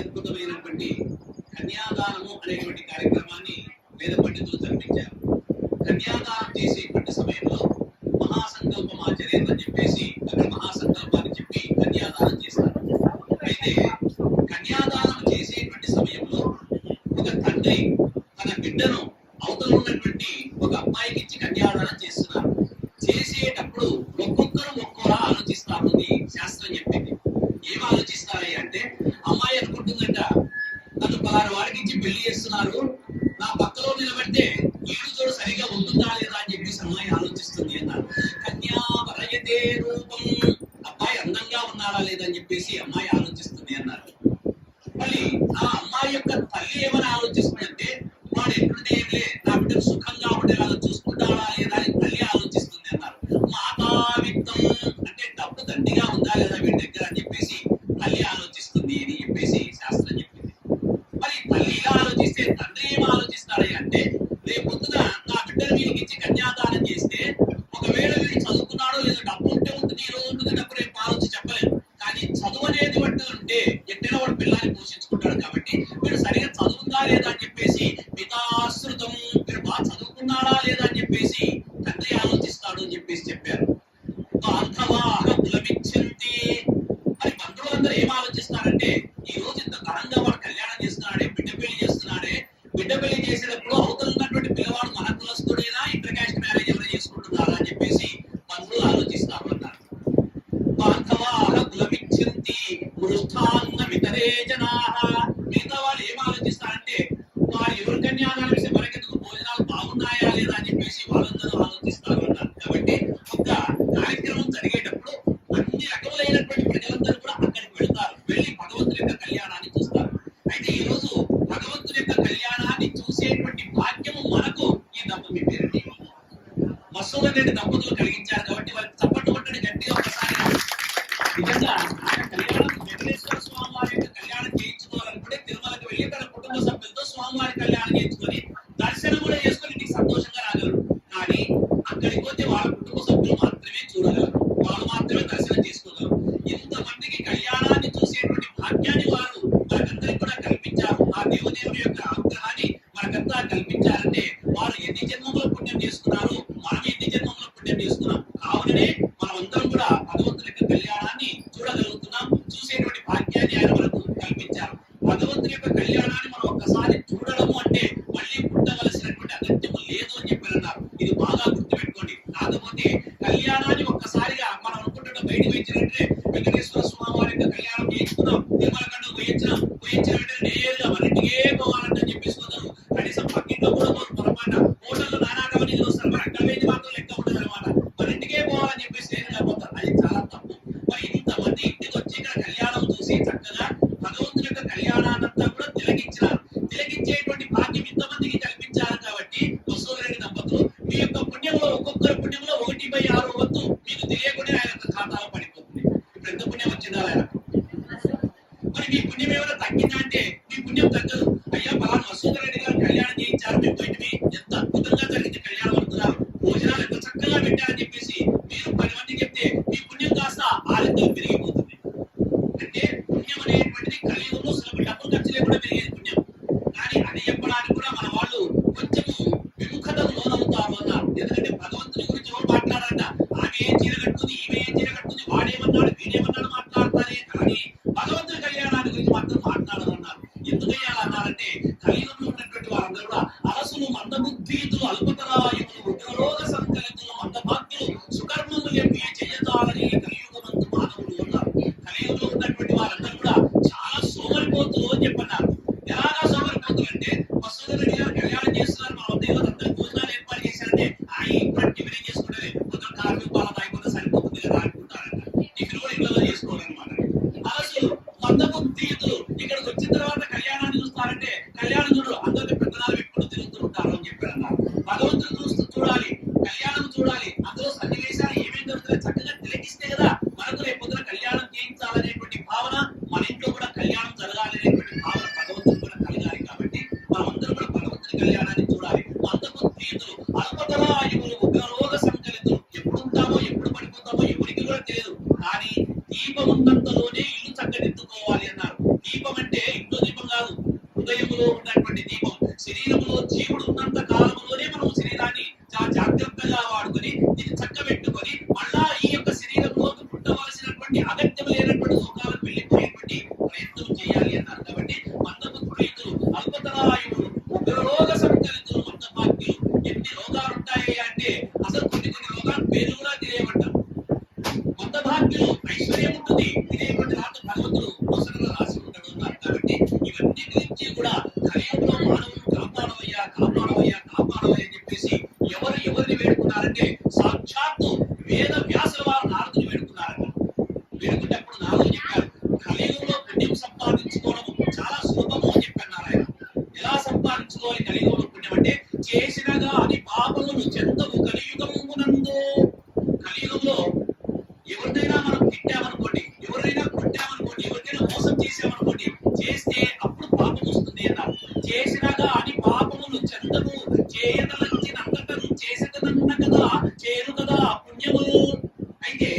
అద్భుతమైనటువంటి కన్యాదానము అనేటువంటి కార్యక్రమాన్ని వేద పండితులు జరిపించారు. కన్యాదానం చేసేటువంటి సమయంలో మహాసంకల్పం ఆచర్యం అని చెప్పేసి అక్కడ మహాసంకల్పాన్ని చెప్పి కన్యాదానం చేస్తారు. అయితే కన్యాదానం చేసేటువంటి సమయంలో ఒక తండ్రి తన బిడ్డను అవతల ఉన్నటువంటి ఒక అమ్మాయికి ఇచ్చి కన్యాదానం చేస్తున్నారు. చేసేటప్పుడు ఒక్కొక్కరు ఒక్కోలా ఆలోచిస్తారు అని శాస్త్రం చెప్పింది. ఏం ఆలోచిస్తారని అంటే, అమ్మాయి అనుకుంటుందంట తను పలానా వాడికి ఇచ్చి పెళ్లి చేస్తున్నారు, నా పక్కలో నిలబడితే ఈడు తోడు సరిగా ఉంటుందా లేదా అని చెప్పేసి అమ్మాయి ఆలోచిస్తుంది అన్నారు. కన్యా వరయతే రూపం, అబ్బాయి అందంగా ఉన్నాడా లేదని చెప్పేసి అమ్మాయి ఆలోచిస్తుంది అన్నారు. మళ్ళీ ఆ అమ్మాయి యొక్క తల్లి ఏమని ఆలోచిస్తుందంటే, వాడు ఎప్పుడుదేమిలే నా బిడ్డను సుఖంగా ఉండేలాగా చూసుకుంటాడా లేదా అని తల్లి ఆలోచిస్తుంది అన్నారు. మాతా విత్తం అంటే డబ్బు దండిగా ఉందా లేదా వీడి దగ్గర అని చెప్పేసి తల్లి ఆలోచిస్తుంది అని చెప్పేసి శాస్త్రం చెప్పింది. మరి తల్లి ఇలా ఆలోచిస్తే తండ్రి ఏం ఆలోచిస్తాడే అంటే, రేపు పొద్దున నా బిడ్డను వీడికి ఇచ్చి కన్యాదానం చేస్తే ఒకవేళ వీడు చదువుకున్నాడో లేదో డబ్బు ఉంటే ఉంటుంది, ఈ రోజు ఉంటుంది, డబ్బు రేపు ఆలోచి చెప్పలేదు. కానీ చదువు అనేది బట్టి ఉంటే ఎట్టైనా వాడు పిల్లాన్ని పోషించుకుంటాడు. కాబట్టి వీడు సరిగా చదువుందా లేదా అని చెప్పేసి పితాశ్రుతం, వీడు బాగా చదువుకున్నాడా లేదా అని చెప్పేసి తండ్రి ఆలోచిస్తాడు అని చెప్పేసి చెప్పారు. మరి బంధువులందరూ ఏం ఆలోచిస్తారంటే, ఈ రోజు ఇంత ఘనంగా వాడు కళ్యాణం చేస్తున్నాడే, బిడ్డ పెళ్లి చేస్తున్నాడే, బిడ్డ పెళ్లి చేసేటప్పుడు అవతల ఉన్నటువంటి పిల్లవాడు మన కులస్తుడేనా, ఇంటర్ కాస్ట్ మ్యారేజ్ ఎవరైనా చేసుకుంటున్నారా అని చెప్పేసి బంధువులు ఆలోచిస్తారు అన్నారు. మిగతా వాళ్ళు ఏం ఆలోచిస్తారంటే, వారు ఎవరి కన్యాదానం చేస్తే మనకెందుకు, భోజనాలు బాగున్నాయా లేదా అని చెప్పేసి వాళ్ళందరూ ఆలోచిస్తారు అన్నారు. కాబట్టి ఒక కార్యక్రమం జరిగేటప్పుడు అన్ని రకములైనటువంటి ప్రజలందరూ కూడా అక్కడికి వెళ్తారు, వెళ్ళి భగవంతుని యొక్క కళ్యాణాన్ని చూస్తారు. అయితే ఈ రోజు భగవంతుని యొక్క కళ్యాణాన్ని చూసేటువంటి భాగ్యము మనకు ఈ దంపతి పేరండి మసూదన్ రెడ్డి దంపతులు కలిగించారు. కాబట్టి వాళ్ళకి చప్పట్లు కొట్టండి గట్టిగా ఒకసారి. నిజంగా ఆయన కళ్యాణం వెంకటేశ్వర స్వామి వారి యొక్క కళ్యాణం చేయించుకోవాలనుకుంటే తిరుమలకు వెళ్ళి తన కుటుంబ సభ్యులతో స్వామివారి కళ్యాణం చేయించుకొని దర్శనం కూడా చేసుకొని ఇంటికి సంతోషంగా రాగలరు. కానీ అక్కడికి పోతే వాళ్ళ కుటుంబ సభ్యులు మాత్రమే చూడగలరు, వాళ్ళు మాత్రమే దర్శనం చేసుకోగలరు. ఇంతమందికి కళ్యాణాన్ని చూసేటువంటి భాగ్యాన్ని వారు మనకందరికి కూడా కల్పించారు. ఆ దేవదేవుని యొక్క అనుగ్రహాన్ని మనకంతా కల్పించారంటే వారు ఎన్ని జన్మముల పుణ్యం చేసుకున్నారు, మనం ఎన్ని జన్మముల పుణ్యం చేసుకున్నాం. కావుననే మనమందరం కూడా భగవంతుని యొక్క కళ్యాణాన్ని చూడగలుగుతున్నాం, చూసేటువంటి భాగ్యాన్ని ఆయన మనకు కల్పించారు. భగవంతుని యొక్క కళ్యాణాన్ని మనం ఒక్కసారి చూడడము అంటే మళ్ళీ పుట్టవలసినటువంటి అగత్యము లేదు అని చెప్పారన్నారు. ఇది బాగా గుర్తుపెట్టుకోండి. కాకపోతే కళ్యాణాన్ని ఒక్కసారిగా మనం అనుకుంటున్న బయటకు వచ్చినట్టే వెంకటేశ్వర స్వామి వారి యొక్క కళ్యాణం చేయించుకున్నాం, తిరుమల కండు పోయించిన వెంటనే నేరుగా మన ఇంటికే పోవాలంటే చెప్పేసి కొందరు కనీసం పక్కింట్లో కూడా పొరపాటు హోటల్లో నానాకమని చూస్తారు, మరి అక్కడ వేది మాత్రం లెక్క ఉండదు అనమాట. మన ఇంటికే పోవాలని చెప్పేసి నేరుగా పోతారు. అది చాలా తప్పు. మరి ఇంతమంది ఇంటికి వచ్చి ఇక్కడ కళ్యాణం చూసి చక్కగా భగవంతుని యొక్క కళ్యాణాన్నంతా కూడా తిలకించినారు. తిలకించేటువంటి భాగ్యం ఇంతమందికి కల్పించారు. కాబట్టి వసూరెడ్డి దంపతులు మీ యొక్క పుణ్యంలో ఒక్కొక్కరి పుణ్యంలో 1/6 వంతు మీకు తెలియకుండా ఆయన యొక్క ఖాతాలో పడిపోతుంది. ఇప్పుడు ఎంత పుణ్యం వచ్చిందా ఆయన? మరి మీ పుణ్యం ఏమైనా తగ్గిందా అంటే మీ పుణ్యం తగ్గదు. అయ్యా పలానా వసూరెడ్డి గారు కళ్యాణం చేయించారు, మేము బయటవి ఎంత అద్భుతంగా జరిగింది కళ్యాణం అవుతున్నారు, భోజనాలు ఎంత చక్కగా పెట్టారని చెప్పేసి మీరు 10 మందికి చెప్తే మీ పుణ్యం కాస్త 6 పెరిగిపోతుంది. అంటే పుణ్యం అనేటువంటిది కలియుగంలో సులభ, డబ్బులు ఖర్చు లేకుండా పెరిగేది పుణ్యం. కానీ అది చెప్పడానికి కూడా మన వాళ్ళు కొంచెము విముఖతకు లోనవుతారు అన్నారు. ఎందుకంటే భగవంతుని గురించి ఎవరు మాట్లాడారట, ఆమె ఏం చీర కట్టుకుంది, ఈమె ఏం చీర కట్టుకుంది, వాడేమన్నాడు వీడేమన్నాడు మాట్లాడతారే, కానీ భగవంతుని కళ్యాణాన్ని గురించి మాత్రం మాట్లాడాలన్నారు. ఎందుకయ్యా అన్నారంటే, కలియుగంలో ఉన్నటువంటి వారందరూ కూడా అలసులు, మందబుద్ధీతులు, అల్పతరాయులు, ఉగ్రరోగ సంకలితులు, మందభాగ్యులు, సుకర్మములు ఎంపీ చెయ్యతాలని కలియుగమందు మానవులు అన్నారు. కలియుగంలో ఉన్నటువంటి వారందరూ కూడా చాలా సోమరిపోతులు అని చెప్పన్నారు. ఎలాగా సోమరిపోతులు అంటే, వసూరెడ్డి గారు కళ్యాణం చేస్తున్నారు, మా ఉద్యోగులు అందరూ భోజనాలు ఏర్పాటు చేశారంటే ఇంట్లో టిఫిన్ ఏం చేసుకుంటే కొంచెం కాఫీ పాల తాగిపోతే సరిపోతుంది కదా అనుకుంటారంట. టిఫిన్ కూడా ఇంట్లో చేసుకోవాలన్నమాట. అలసులు, మందబుద్ధీతులు ఇక్కడికి వచ్చిన తర్వాత కళ్యాణాన్ని చూస్తారంటే కళ్యాణం చూడరు, అందరూ శరీరములో ఉన్నటువంటి దీపం, శరీరములో జీవుడు ఉన్నంత కాలంలోనే మనం శరీరాన్ని చాలా జాగ్రత్తగా వాడుకొని దీన్ని చక్కబెట్టుకొని మళ్ళా ఈ యొక్క శరీరంలోకి పుట్టవలసినటువంటి అగత్యం లేనటువంటి సుఖాలకు వెళ్ళిపోయేటువంటి ప్రయత్నం చేయాలి అన్నారు. కాబట్టి మందబుద్ధులు, అల్పతరాయులు, ఉగ్రరోగ సంకలితులు, మందభాగ్యులు. ఎన్ని రోగాలు ఉంటాయి అంటే అసలు కొన్ని రోగాలు పేర్లు కూడా తెలియబడ్డాం. మందభాగ్యులు ఐశ్వర్యం ఉంటుంది, తినేటువంటి రాత భగవంతుడు పుస్తకంలో రాసి ఉంటాడు అన్నారు. కాబట్టి ఇవన్నీ గురించి కూడా కలియుగంలో మానవులు కాపాడవయ్యా కాపాడవయ్యా కాపాడవయ్యా అని చెప్పేసి ఎవరిని వేడుకున్నారంటే సాక్షాత్తు వేద వ్యాసుల వారు నారదుని వేడుకున్నారట. వేడుకున్నప్పుడు నారదుడు చెప్పారు, కలియుగంలో పుణ్యం సంపాదించుకోవడం చాలా సులభము అని చెప్పన్నారు ఆయన. ఎలా సంపాదించుకోవాలి కలియుగంలో పుణ్యం అంటే చేసినగా అది పాపములు చెందవు కలియుగమునందు. కలియుగంలో ఎవరినైనా మనం తిట్టామనుకోండి, ఎవరైనా కొట్టామనుకోండి, ఎవరికైనా మోసం చేసామనుకోండి, చేస్తే అప్పుడు పాపం వస్తుంది అన్నారు. చేసినగా అని పాపములు చెందవు, చేయదలంచినంతటను చేసేదన్న కదా చేయను కదా పుణ్యములు. అయితే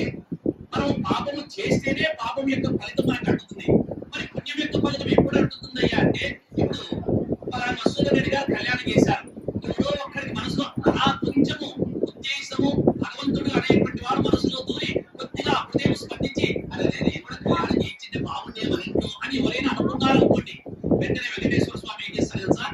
మనం పాపము చేస్తేనే పాపం యొక్క ఫలితం మనకు అంటుతుంది. మరి పుణ్యం యొక్క ఫలితం ఎప్పుడు అంటుతుందయ్యా అంటే, ఇప్పుడు మసూదన్ రెడ్డి గారు కళ్యాణం చేశారు. ఎవరో ఒక్కరికి మనసులో అలా కొంచెము ఉద్దేశము భగవంతుడు అనేటువంటి వారు మనసులో దూరి కొద్దిగా హృదయం స్పందించి అదే నేను కూడా కళ్యాణం చేయించింటే బాగుండేమని అని ఎవరైనా అనుకున్నారు అనుకోండి, వెంటనే వెంకటేశ్వర స్వామి ఏం చేస్తారు తెలుసా?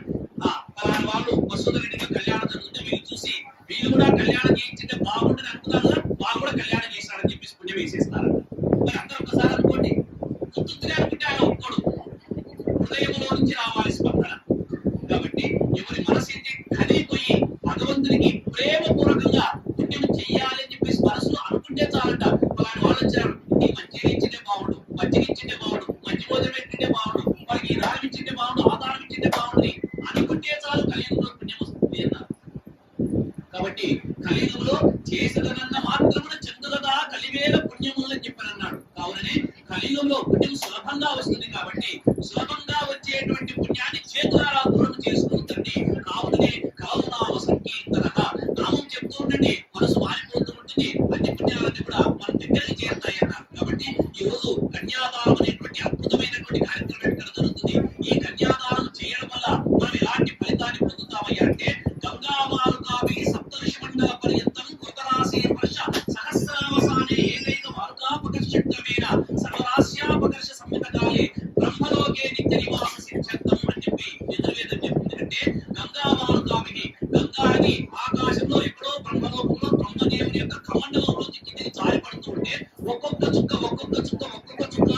పలానా వాళ్ళు మసూదన్ రెడ్డి గారు కళ్యాణం జరుగుతుంటే వీళ్ళు చూసి వీళ్ళు కూడా కళ్యాణం చేయించింటే బాగుండని అనుకున్నారు కదా, వాళ్ళు కూడా కళ్యాణం చేశారని చెప్పేసి పుణ్యం వేసేస్తారు. మరి అందరూ ఒకసారి అనుకోండి, గుర్తుగా అనుకుంటే ఆయన ఒప్పుకోడు, హృదయంలో నుంచి రావాలి స్పందన. కాబట్టి ఎవరి మనసు కదిలిపోయి భగవంతునికి ప్రేమపూర్వకంగా పుణ్యం చెయ్యాలి అని చెప్పేసి మనసులో అనుకుంటే చాలంట. అలాంటి వాళ్ళు వచ్చారు, ఈ మంచిగా ఇచ్చింటే బాగుండు, మంచిగా ఇచ్చింటే బాగుండు, మంచి భోజనం పెట్టింటే బాగుండు, వాళ్ళకి ఈ దానం ఇచ్చింటే బాగుండు, ఆ దానం ఇచ్చింటే బాగుండు అనుకుంటే చాలు కలియుగంలో పుణ్యం వస్తుంది అన్నారు. కాబట్టి కలియుగంలో చేసేదనన్న మాత్రమున చెందులదా కలివేల పుణ్యములు అని చెప్పారన్నాడు. కావుననే కలియుగంలో పుణ్యం సులభంగా వస్తుంది. కాబట్టి సులభంగా వచ్చేటువంటి పుణ్యాన్ని చేతులారా దూరం చేసుకుంటుంది. కావుననే కరుణామ సంకీర్తన నామం చెప్తూ ఉండండి, మనసు మారిపోతూ ఉంటుంది, అన్ని పుణ్యాలన్నీ కూడా మన దగ్గరికి చేరుతాయి అన్నారు. కాబట్టి ఈ రోజు కన్యాదానం అనేటువంటి అద్భుతమైనటువంటి కార్యక్రమం ఎక్కడ జరుగుతుంది. ఈ కన్యాదానం చేయడం వల్ల మనం ఎలాంటి ఫలితాన్ని పొందుతామయ్యా అంటే, గంగామారుకాభి సప్తర్షి మండల పర్యంతం కృతరాశి వర్ష సహస్రావసానే ఏకైక మార్గాపకర్షక్రమేణ సర్వరాశ్యాపకర్ష సంహితకాలే బ్రహ్మలోకే నిత్య నివాస సిద్ధ్యర్థం అని చెప్పి యజుర్వేదం చెప్తుంది. అంటే గంగామారుకాభి, గంగా అని ఆకాశంలో ఎక్కడో బ్రహ్మలోకంలో బ్రహ్మదేవుని యొక్క కమండలంలో కిందికి జారిపడుతుంటే ఒక్కొక్క చుక్క ఒక్కొక్క చుక్క ఒక్కొక్క చుక్క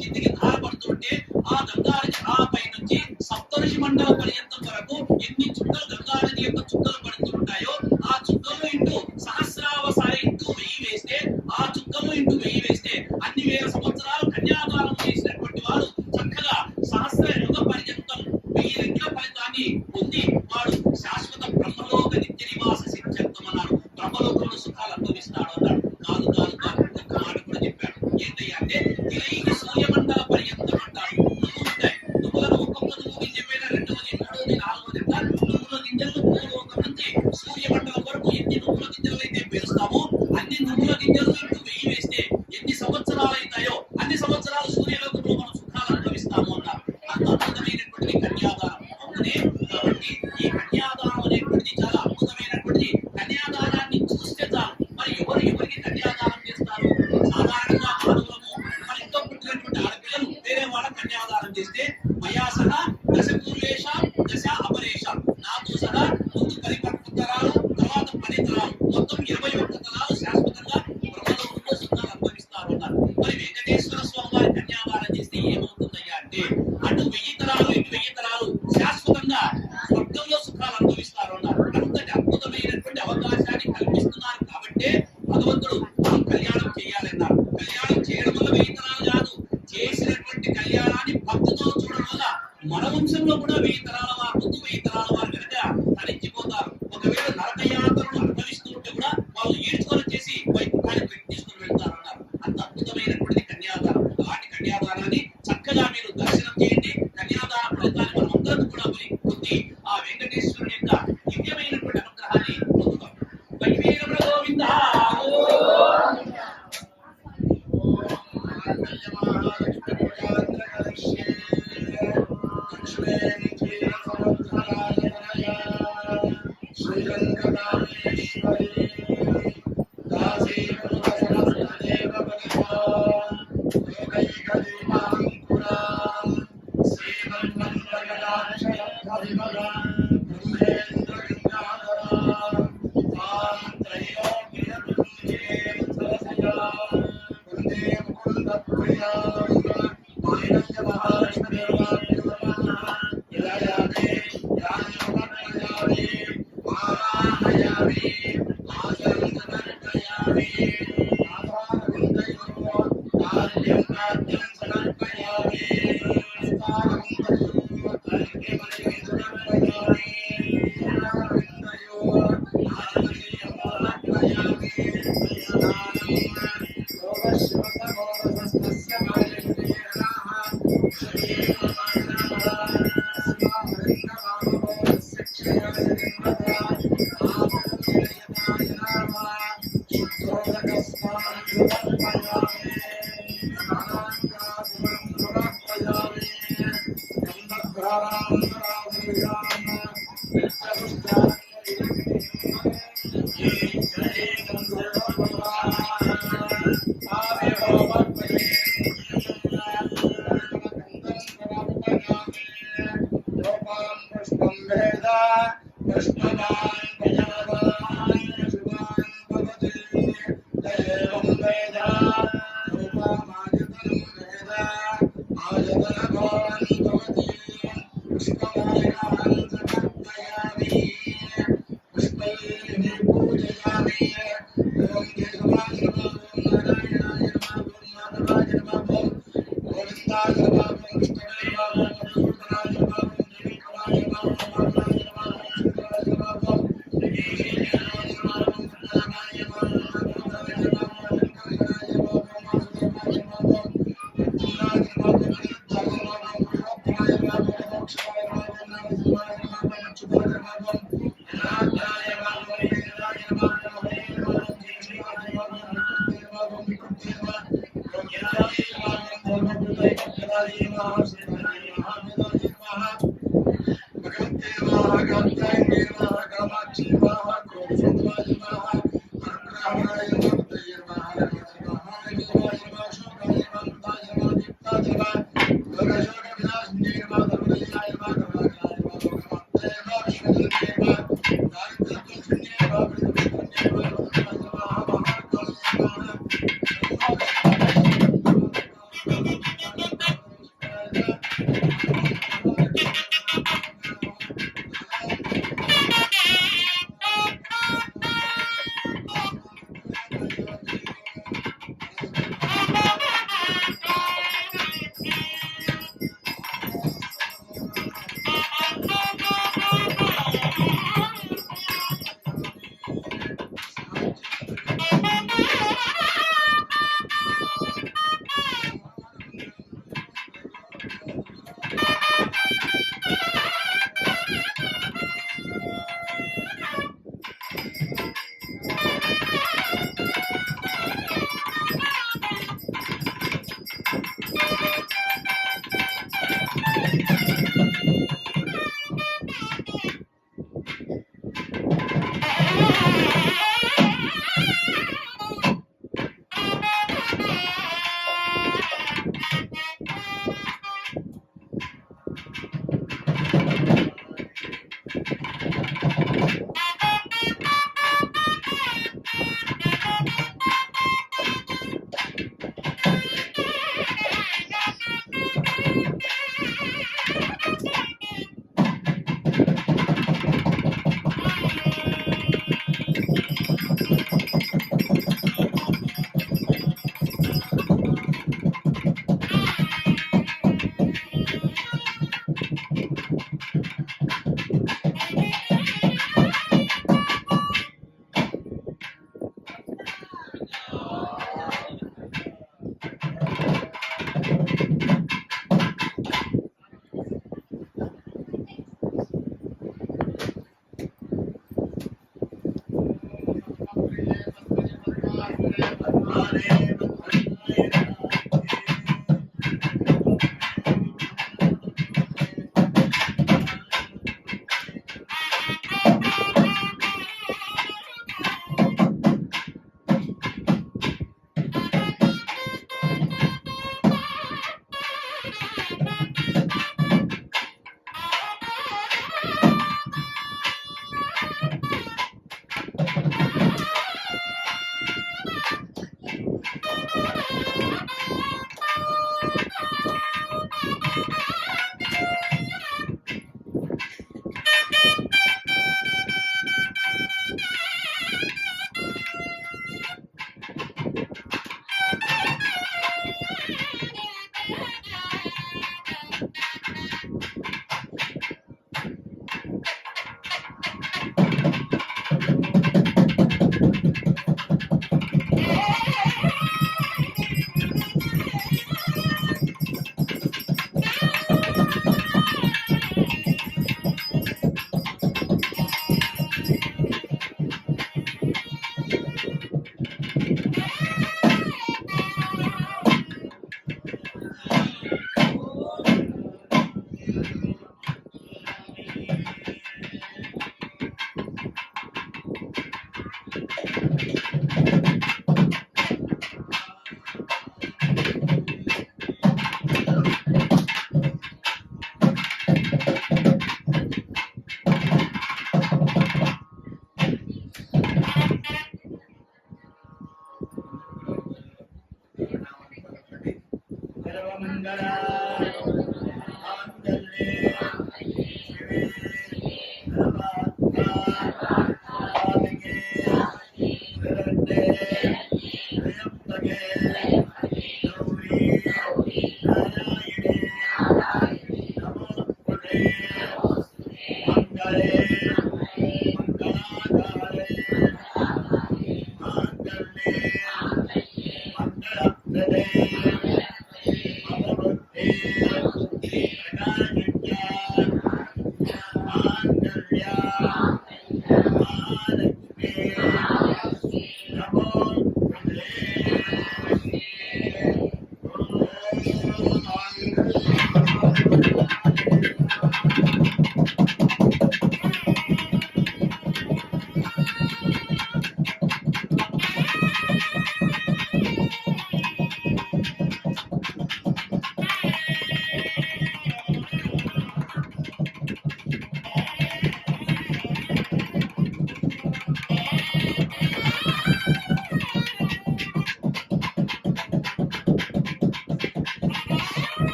కిందికి ధారపడుతుంటే ఆ గంగానది ఆ పై నుంచి సప్తఋషి మండల పర్యంతం వరకు ఎన్ని చుక్కలు గంగానది యొక్క చుక్కలు పడుతుంటాయో ఆ చుక్కలు ఇంటూ సహస్రావసారి ఇంటూ 1000 వేస్తే, ఆ చుక్కలు ఇంటూ 1000 వేస్తే అన్ని వేల సంవత్సరాలు కన్యాదానం చేసినటువంటి వారు చక్కగా సహస్ర యుగ పర్యంతం 1000 రెట్ల ఫలితాన్ని పొంది వాడు శాశ్వత బ్రహ్మలోక నిత్య నివాస సిద్ధ్యర్థం అన్నాడు. బ్రహ్మలోకంలో సుఖాలు అనుభవిస్తాడు అన్నాడు. కాదు కాదు కాదు ఒక్క మాట కూడా చెప్పాడు. ఏంటయ్యా అంటే తిరైన సూర్యమండల పర్యంతం అంటారు. నువ్వులు ఉంటాయి, నువ్వులను ఒక్కొక్క నువ్వు గింజమైన 2వది 3వది 4వది అంటారు. నువ్వుల గింజలు భూలోకం నుంచి సూర్యమండలం వరకు ఎన్ని నువ్వుల గింజలు అయితే వేస్తామో అన్ని నువ్వుల గింజలు ఇంటూ 1000 వేస్తే ఎన్ని సంవత్సరాలు అవుతాయో అన్ని సంవత్సరాలు సూర్యలోకంలో మనం సుఖాలు అనుభవిస్తాము అన్నారు. అంత అద్భుతమైనటువంటి కన్యాదానం అవుననే. కాబట్టి ఈ కన్యాదానం అనేటువంటిది చాలా అద్భుతమైనటువంటిది. కన్యాదానాన్ని చూస్తే చాలు. మరి ఎవరికి కన్యాదానం చేస్తారు? సాధారణంగా మానవులము మన ఇంట్లో పుట్టినటువంటి ఆడపిల్లలు వేరే వాళ్ళ కన్యాదానం చేస్తే మయా సహా దశ పూర్వేషాం దశ అపరేషాం, నాతో సహా ముందు 10 తరాలు తర్వాత 10 తరాలు మొత్తం 21 తరాలు శాశ్వతంగా బ్రహ్మలోకంలో సుఖాలు అనుభవిస్తారు అన్నారు. మరి వెంకటేశ్వర స్వామి వారి కన్యాదానం చేస్తే ఏమవుతుందయ్యా అంటే, అటు 1000 తరాలు ఇటు 1000 తరాలు శాశ్వతంగా స్వర్గంలో సుఖాలు అనుభవిస్తారు అన్నారు. అంతటి అద్భుతమైనటువంటి అవకాశాన్ని కల్పిస్తున్నారు. కాబట్టి భగవంతుడు మనం కళ్యాణం చేయాలన్నారు. కళ్యాణం చేయడం వల్ల 1000 తరాలు కాదు, చేసినటువంటి కళ్యాణాన్ని భక్తితో చూడడం వల్ల మన వంశంలో కూడా 1000 తరాల వారు ముందు 1000 తరాల వారు కనుక తరించిపోతారు. ఒకవేళ నరకయాత్రను అనుభవిస్తూ ఉంటే కూడా వాళ్ళు ఈడ్చుకొని చేసి వైకుంఠానికి తీసుకుని వెళ్తారు అన్నారు. అంత అద్భుతమైనటువంటి కన్యాదానం. అలాంటి కన్యాదానాన్ని చక్కగా మీరు దర్శనం చేయండి. కన్యాదాన ఫలితాన్ని మనం అందరం కూడా పొంది ఆ వెంకటేశ్వరుని యొక్క దివ్యమైనటువంటి అనుగ్రహాన్ని పొందుతాం. వైవేరమ్ర గోవింద మహాలక్ష్మి సర్వమంగళ మాంగళ్యే శివే సర్వార్థసాధికే శరణ్యే త్రయంబకే గౌరీ నారాయణే నమోస్తుతే మంగళే మంగళాకారే మాంగళ్యే మంగళప్రదే భగవతే ప్రకాశిత్యా మాంగళ్యా మహాలక్ష్మీ నమోస్తుతే. ఓం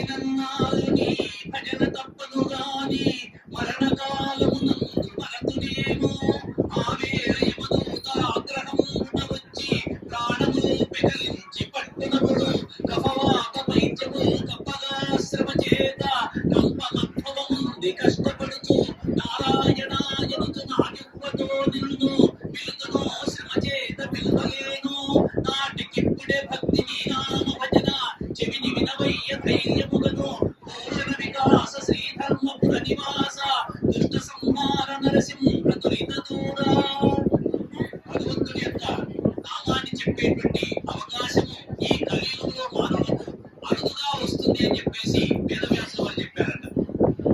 బ్రతికినన్నాళ్ళు నీ భజన తప్పదు గాని మరణకాలమునందు మరతునేమో ఆవేర యమదూత ఆగ్రహమున వచ్చి ప్రాణములు పెకలించి పట్టునప్పుడు కఫవాత పైత్యము కప్పగా శ్రమ చేత కంపమత్వముంది కష్టపడుతూ నారాయణాయనుతు నాయుక్వతో నిన్ను పిలుతును శ్రమ చేత పిలువలేను నాటికిప్పుడే భక్తి నీ నామ భజన చెవిని వినవయ్య ధైర్యముగను భూషణ వికాస శ్రీధర్మపుర నివాస దుష్ట సంహార నరసింహ దురిత దూరా. భగవంతుని యొక్క నామాన్ని చెప్పేటువంటి అవకాశము ఈ కలియుగంలో మానవులకు అరుదుగా వస్తుంది అని చెప్పేసి వేదవ్యాసుల వారు చెప్పారట.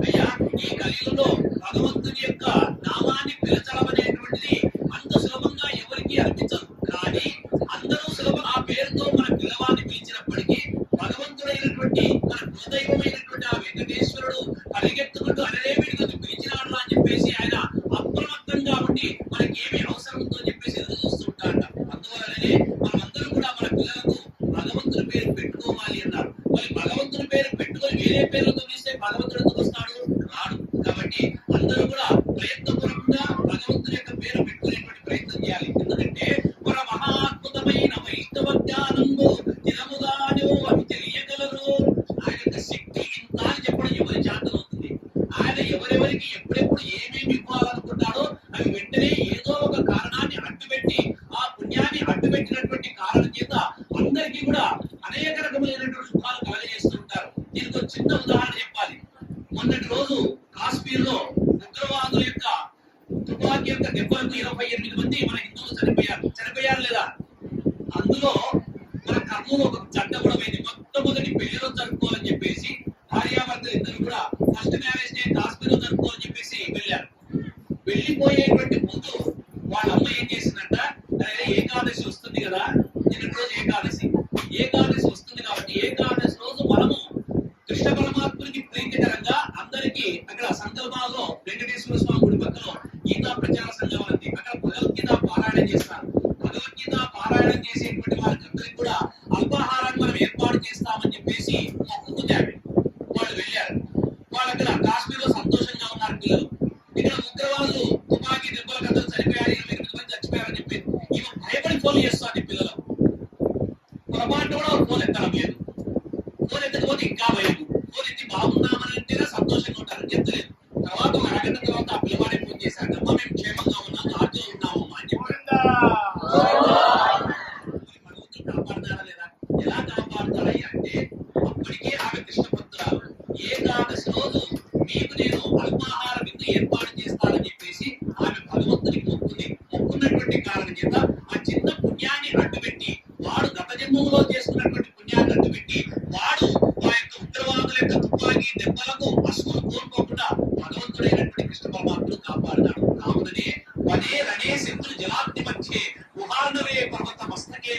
అయ్యా, ఈ కలియుగంలో భగవంతుని యొక్క నామాన్ని పిలచడం అనేటువంటిది అంత సులభంగా ఎవరికి అనిపించదు. కానీ అందరూ సులభం ఆ పేరుతో మన పిల్లవాన్ని పిలిచినప్పటికీ భగవంతుడైనటువంటి మన కులదైవమైనటువంటి ఆ వెంకటేశ్వరుడు పరిగెత్తుకుంటూ అరేవిడిగా పిలిచినాడు అని చెప్పేసి ఆయన అప్రమత్తంగా ఉండి మనకి ఏమి అవసరం ఉందో అని చెప్పేసి ఎదురు చూస్తూ ఉంటాడట. అందువలనే మనమందరం కూడా మన పిల్లలకు భగవంతుని పేరు పెట్టుకోవాలి అన్నారు. మరి భగవంతుని పేరు పెట్టుకొని వేరే పేర్లతో తీస్తే భగవంతుడు ఎందుకు వస్తాడు? రాడు. కాబట్టి అందరూ కూడా ప్రయత్నపూర్వకంగా భగవంతుని యొక్క పేరు పెట్టుకునేటువంటి ప్రయత్నం చేయాలి. ఎందుకంటే మన మహాద్భుతమైన వైష్ణవ జ్ఞానము దినముగాను అవి తెలియగలరు. ఆయన యొక్క శక్తి ఇంత అని చెప్పడం ఎవరి చేతనం అవుతుంది. ఆయన ఎవరెవరికి ఎప్పుడెప్పుడు ఏమేమి ఇవ్వాలనుకుంటాడో అవి వెంటనే ఏదో ఒక కారణాన్ని అడ్డుపెట్టి ఆ పుణ్యాన్ని అడ్డుపెట్టినటువంటి కారణం చేత అందరికీ కూడా అనేక రకములైనటువంటి సుఖాలు కలగజేస్తూ ఉంటారు. దీనికి ఒక చిన్న ఉదాహరణ చెప్పాలి. మొన్నటి రోజు కాశ్మీర్ లో ఉగ్రవాదుల యొక్క తుపాకీ యొక్క దెబ్బలకు 28 మంది మన హిందువులు చనిపోయారు లేదా? అందులో మన కర్నూలు ఒక చట్టం కూడా పోయింది. మొట్టమొదటి పెళ్లిలో జరుపుకోవాలని చెప్పేసి భార్యాభర్తలు ఇద్దరు కూడా ఫస్ట్ మ్యారేజ్ డే కాశ్మీర్ లో జరుపుకోవాలని చెప్పేసి వెళ్ళారు. వెళ్ళిపోయేటువంటి ముందు వాళ్ళ అమ్మ ఏం చేసిందంట, అదే ఏకాదశి వస్తుంది కదా, నిన్నటి రోజు ఏకాదశి వస్తుంది కాబట్టి ఏకాదశి రోజు మనము కృష్ణ పరమాత్మునికి ప్రీతికరంగా అందరికీ అక్కడ సంకల్పాల్లో వెంకటేశ్వర స్వామి గుడి పక్కన గీతా ప్రచార సంఘం ఉంది. అక్కడ భగవద్గీత పారాయణం చేస్తారు. భగవద్గీత పారాయణం చేసేటువంటి వారికి కూడా అల్పాహారాన్ని మనం ఏర్పాటు చేస్తామని చెప్పేసి మొక్కుకున్నారు. వాళ్ళు వెళ్ళారు. వాళ్ళు అక్కడ కాశ్మీర్ లో సంతోషంగా ఉన్నారు పిల్లలు. ఇక్కడ ఉగ్రవాదులు తుపాకీ దెబ్బలకు అందరూ చనిపోయారు, 28 మంది చచ్చిపోయారని చెప్పి ఈమె భయపడి ఫోన్ చేస్తాను పిల్లలు. పొరపాటు కూడా ఫోన్ ఎత్తడం లేదు. ఫోన్ ఎత్తకపోతే ఇంకా భయం. ఫోన్ ఎత్తి బాగున్నామని అంటేనే సంతోషంగా ఉంటారు, చెప్తలేదు. తర్వాత ఒక అరగంట తర్వాత ఆ పిల్లవాడే ఫోన్ చేశాడు, అమ్మ మేము క్షేమంగా ఉన్నాం, ఆటలో ఉన్నామమ్మా అని చెప్పాడు. కాపాడతారా లేదా? ఎలా కాపాడతారయ్యా అంటే అప్పటికే ఆమె కృష్ణ భక్తురాలు. ఏకాదశి రోజు మీకు నేను అల్పాహార విందు ఏర్పాటు చేస్తానని చెప్పేసి ఆమె భగవంతునికి మొక్కున్నటువంటి కారణం చేత ఆ చిన్న పుణ్యాన్ని అడ్డుపెట్టి వాడు గత జన్మంలో చేసుకున్నటువంటి పుణ్యాన్ని అడ్డుపెట్టి వాడు ఆ యొక్క ఉగ్రవాదుల యొక్క తుపాకీ దెబ్బలకు అసలు కోల్పోకుండా భగవంతుడైనటువంటి కృష్ణ పరమాత్ముడు కాపాడుతాడు. కావుననే వనే రణే శత్రు జలాగ్ని మధ్యే గుహార్ణవే పర్వత మస్తకే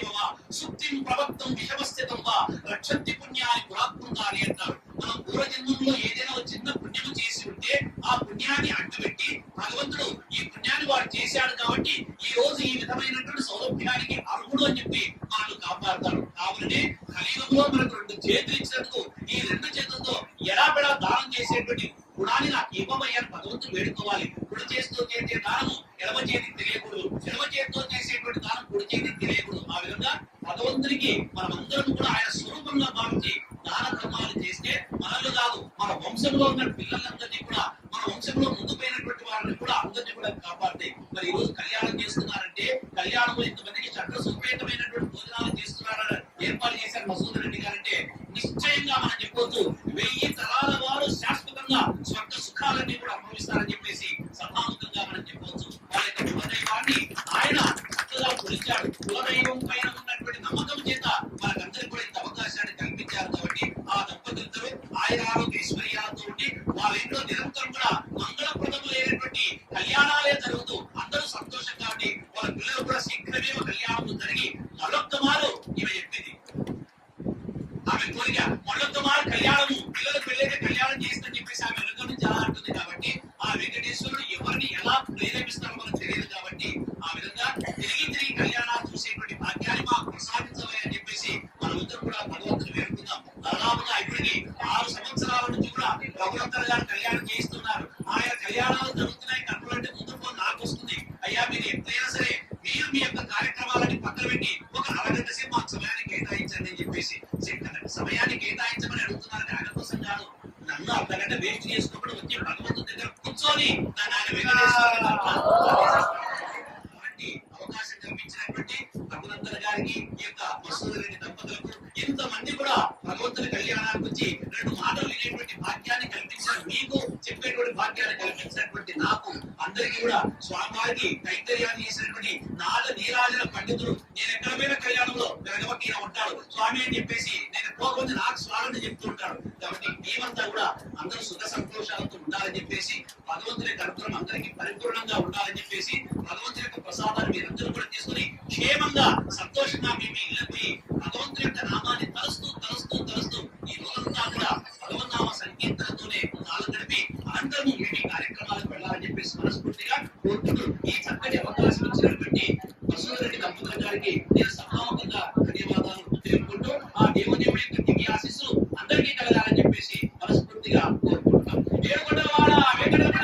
సుప్తిం ప్రవక్తం విషమస్థితం వా రక్షంతి పుణ్యాన్ని పురాత్ముందాని అంటారు. మనం పూర్వజన్మంలో ఏదైనా చిన్న పుణ్యము చేసి ఉంటే ఆ పుణ్యాన్ని అడ్డుపెట్టి భగవంతుడు ఈ పుణ్యాన్ని వాడు చేశాడు కాబట్టి ఈ రోజు ఈ విధమైనటువంటి సౌలభ్యానికి అర్హుడు అని చెప్పి మనల్ని కాపాడుతాడు. కావుననే కలియుగంలో మనకు 2 చేతులు ఇచ్చినందుకు ఈ 2 చేతులతో ఎడాపెడా దానం చేసేటువంటి గుణాన్ని నాకు ఇవ్వమయ్యాను భగవంతుడు వేడుకోవాలి. కుడి చేతితో చేసే దానము ఎడమ చేతికి తెలియకూడదు, ఎడమ చేతితో చేసేటువంటి దానం కుడి చేతికి తెలియకూడదు. ఆ విధంగా భగవంతునికి మనమందరం కూడా ఆయన స్వరూపంగా భావించి దాన ధర్మాలు చేస్తే మనల్ని కాదు మన వంశంలో ఉన్న పిల్లలందరినీ కూడా మన వంశంలో ముందు పోయినటువంటి వారిని కూడా అందరినీ కూడా కాపాడితే. మరి ఈ రోజు కళ్యాణం చేస్తున్నారంటే కళ్యాణంలో ఇంతమందికి చట్ట సుపేతమైనటువంటి భోజనాలు చేస్తున్నారని ఏర్పాటు చేశారు మసూద్ రెడ్డి గారంటే నిశ్చయంగా మనం చెప్పొచ్చు 1000 తరాల వారు శాశ్వతంగా స్వర్గ సుఖాలన్నీ కూడా అనుభవిస్తారని చెప్పేసి సభాముఖంగా మనం చెప్పవచ్చు. వాళ్ళ యొక్క కులదైవాన్ని ఆయన చక్కగా కొలిచాడు. కులదైవం పైన ఉన్నటువంటి నమ్మకం చేత మనకందరికీ కూడా ఇంత అవకాశాన్ని కల్పించారు. కాబట్టి ఆ దంపతులిద్దరూ ఆయన ఆరోగ్య ఐశ్వర్యాలతో ఉండి వాళ్ళ ఇంట్లో నిరంతరం కూడా మంగళప్రదములైనటువంటి కళ్యాణాలే జరుగుతూ అందరూ సంతోషంగా ఉండి వాళ్ళ పిల్లలు కూడా శీఘ్రమే కళ్యాణం జరిగి మరొక్క మారు ఈమె చెప్పింది ఆమె కోరిక, మరొక్క మారు కళ్యాణము పిల్లలకు వెళ్ళేదే కళ్యాణం చేస్తుందని చెప్పేసి ఆమె వెనుక నుంచి అలా అంటుంది. కాబట్టి ఆ వెంకటేశ్వరుడు ఎవరిని ఎలా ప్రేరేపిస్తారో మనకు తెలియదు. కాబట్టి ఆ విధంగా తిరిగి కళ్యాణాలు చూసేటువంటి భాగ్యాన్ని మాకు ప్రసాదించవే అని చెప్పేసి మనమిద్దరు కూడా భగవంతుని వేడుకుందాం. దాదాపుగా ఇప్పటికి 6 రఘునందన్ గారు కళ్యాణం చేయిస్తున్నారు. ఆయన కళ్యాణాలు జరుగుతున్నాయి, కర్మలంటే ముందు ఫోన్ నాకు వస్తుంది, అయ్యా మీరు ఎప్పుడైనా సరే మీరు మీ యొక్క కార్యక్రమాలని పక్కన పెట్టి ఒక అరగంట సేపు మాకు సమయాన్ని కేటాయించండి అని చెప్పేసి సమయాన్ని కేటాయించమని అడుగుతున్నారు. ఆయన కోసం కాదు, నన్ను అర్ధగంట వేస్ట్ చేసుకున్నప్పుడు వచ్చి భగవంతుడి దగ్గర కూర్చొని నన్ను ఆయన కాబట్టి అవకాశం కల్పించినటువంటి రఘునందన్ గారికి, ఈ యొక్క మసూద్ రెడ్డి దంపతులకు, ఎంతమంది కూడా భగవంతుని కళ్యాణానికి వచ్చి 2 మాటలు వినేటువంటి భాగ్యాన్ని కల్పించారు. మీకు చెప్పేటువంటి భాగ్యాన్ని కల్పించినటువంటి నాకు, అందరికీ కూడా స్వామివారికి కైంకర్యాన్ని చేసినటువంటి నాద నీరాజన పండితుడు, నేను ఎక్కడ పోయిన కళ్యాణంలో వెనకబట్టి ఉంటాడు స్వామి అని చెప్పేసి నేను పోకపోతే నాకు స్వామిని చెప్తూ ఉంటాడు. కాబట్టి మేమంతా కూడా అందరూ సుఖ సంతోషాలతో ఉండాలని చెప్పేసి, భగవంతుని యొక్క అనుగ్రహం అందరికీ పరిపూర్ణంగా ఉండాలని చెప్పేసి, భగవంతుని యొక్క ప్రసాదాన్ని మీరందరూ కూడా తీసుకుని క్షేమంగా సంతోషంగా మీ ఇళ్ళకి భగవంతుని యొక్క నామాన్ని తలుస్తూ తలుస్తూ తలుస్తూ ఈ రోజంతా కూడా భగవన్నామ సంకీర్తనతోనే కాలం గడిపి అనంతరము మీ కార్యక్రమాలకు వెళ్ళాలని చెప్పేసి మనస్ఫూర్తిగా కోరుకుంటూ ఈ చక్కటి అవకాశం ఇచ్చినటువంటి మసూద్ రెడ్డి దంపతుల గారికి నేను సభాముఖంగా ధన్యవాదాలు తెలుపుకుంటూ ఆ దేవుని యొక్క దివ్య ఆశీస్సులు అందరికీ కలగాలని చెప్పేసి మనస్ఫూర్తిగా కోరుకుంటున్నాం. ఏడుకొండలవాడ వెంకటరమణ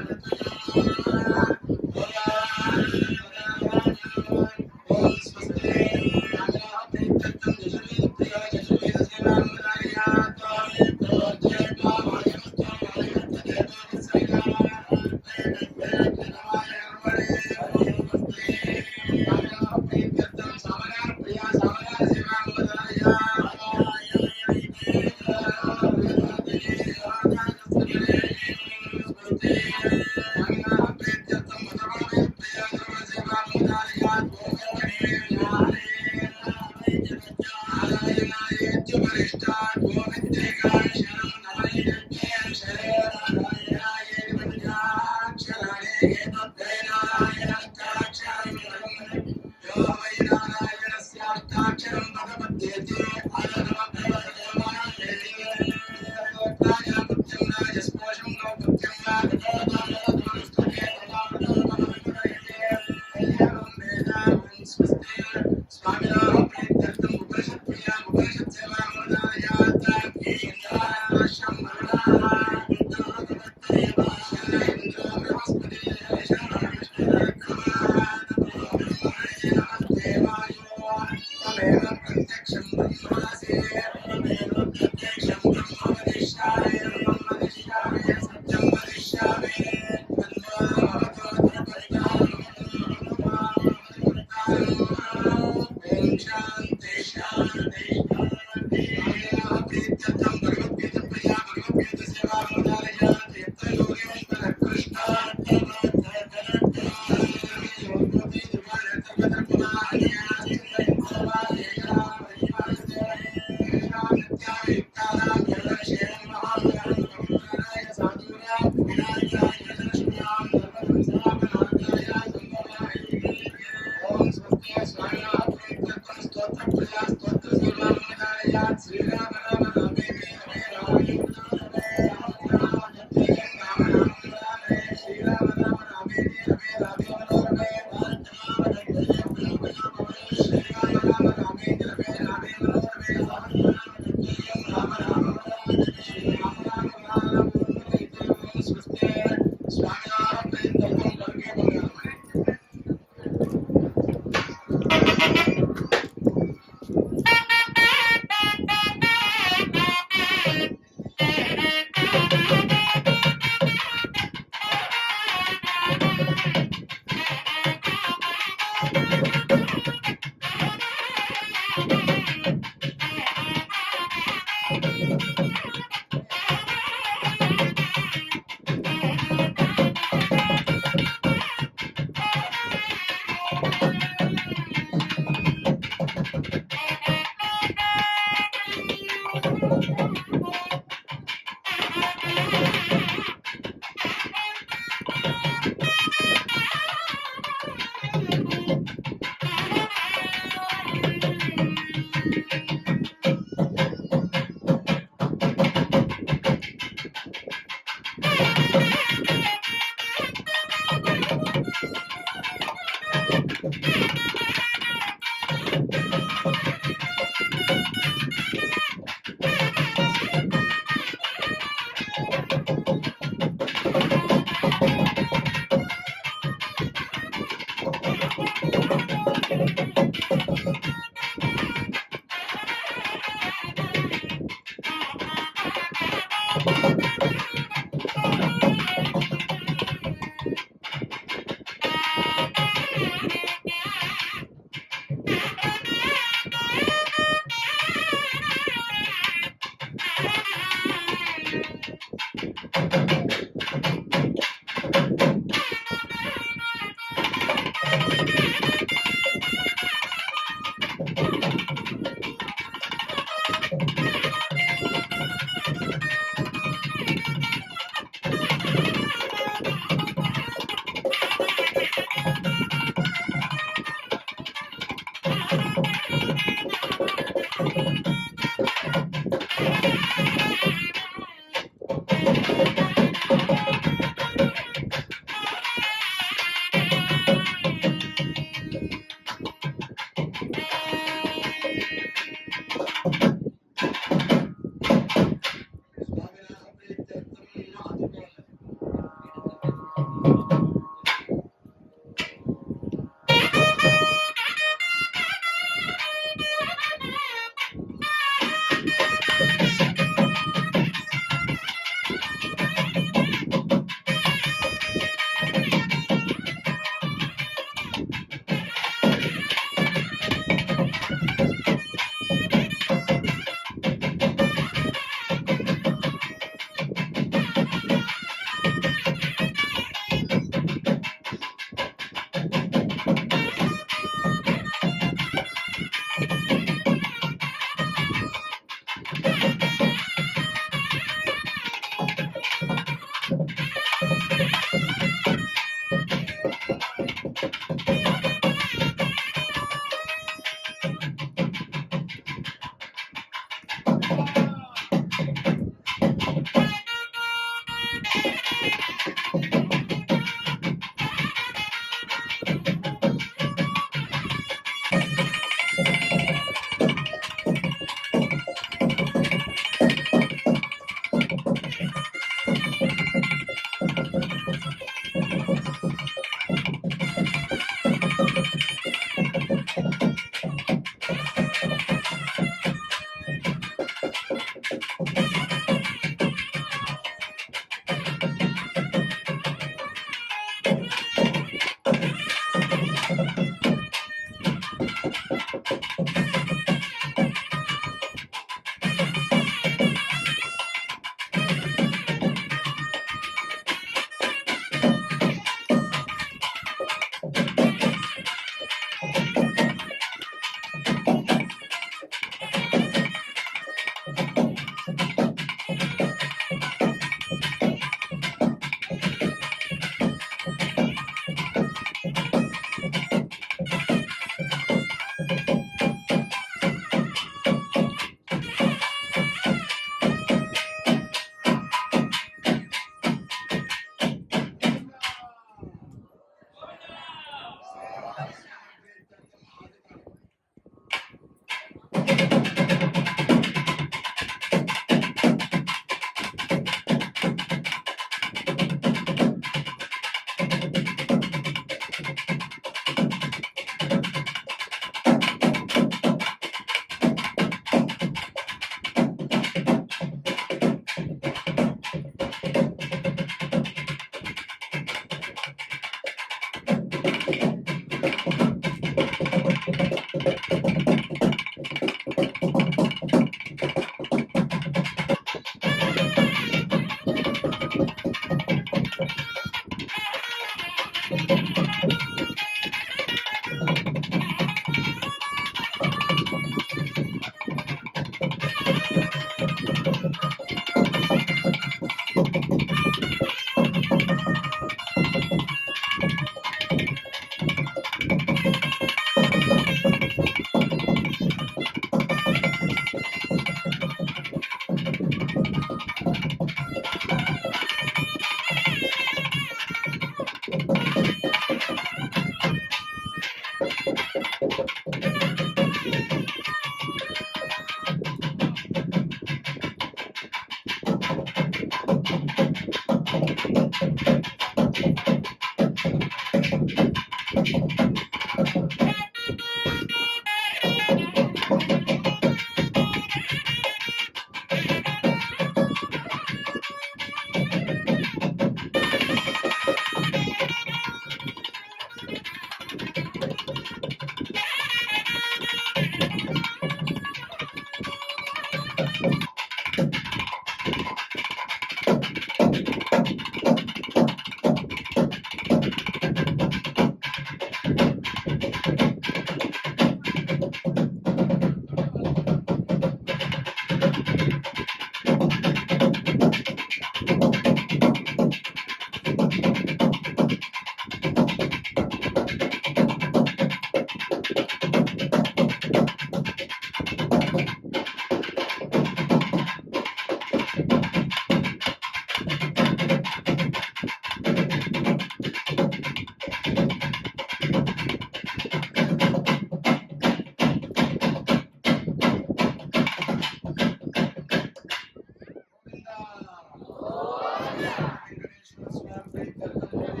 వెంకటేశ్వర స్వామి దర్శనం.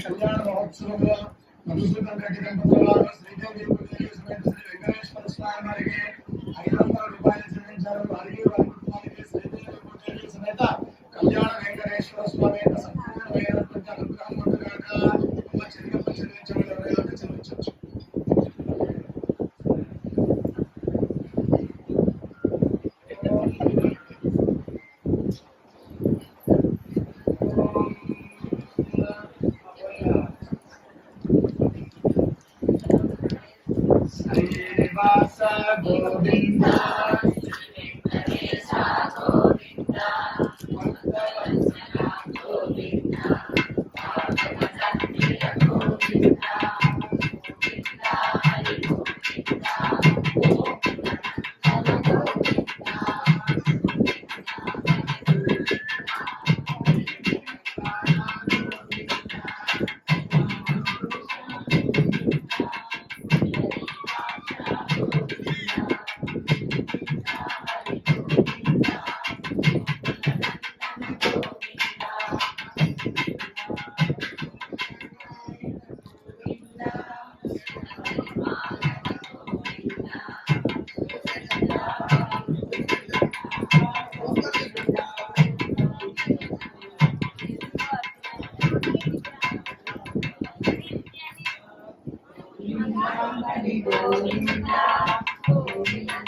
కళ్యాణ మహోత్సవంలో మధుసూదన్ రెడ్డి దంపతుల వారు శ్రీదేవి భూదేవి సమేత శ్రీ వెంకటేశ్వర స్వామి వారికి 500 రూపాయలు చెల్లించారు. వారికి వారి కుటుంబానికి శ్రీదేవి భూదేవి సమేత కళ్యాణ వెంకటేశ్వర స్వామి యొక్క సంపూర్ణమైనటువంటి అనుగ్రహం ఉండగాక. అమ్మ చెల్లింపు చెల్లించబడి ఎవరైనా చెల్లించవచ్చు. శ్రీనివాస గోవింద వెంకటేశ గోవింద భక్తవత్సల గోవింద పాదపద్మజ గోవింద గోవింద హరి గోవింద గోవింద గోవింద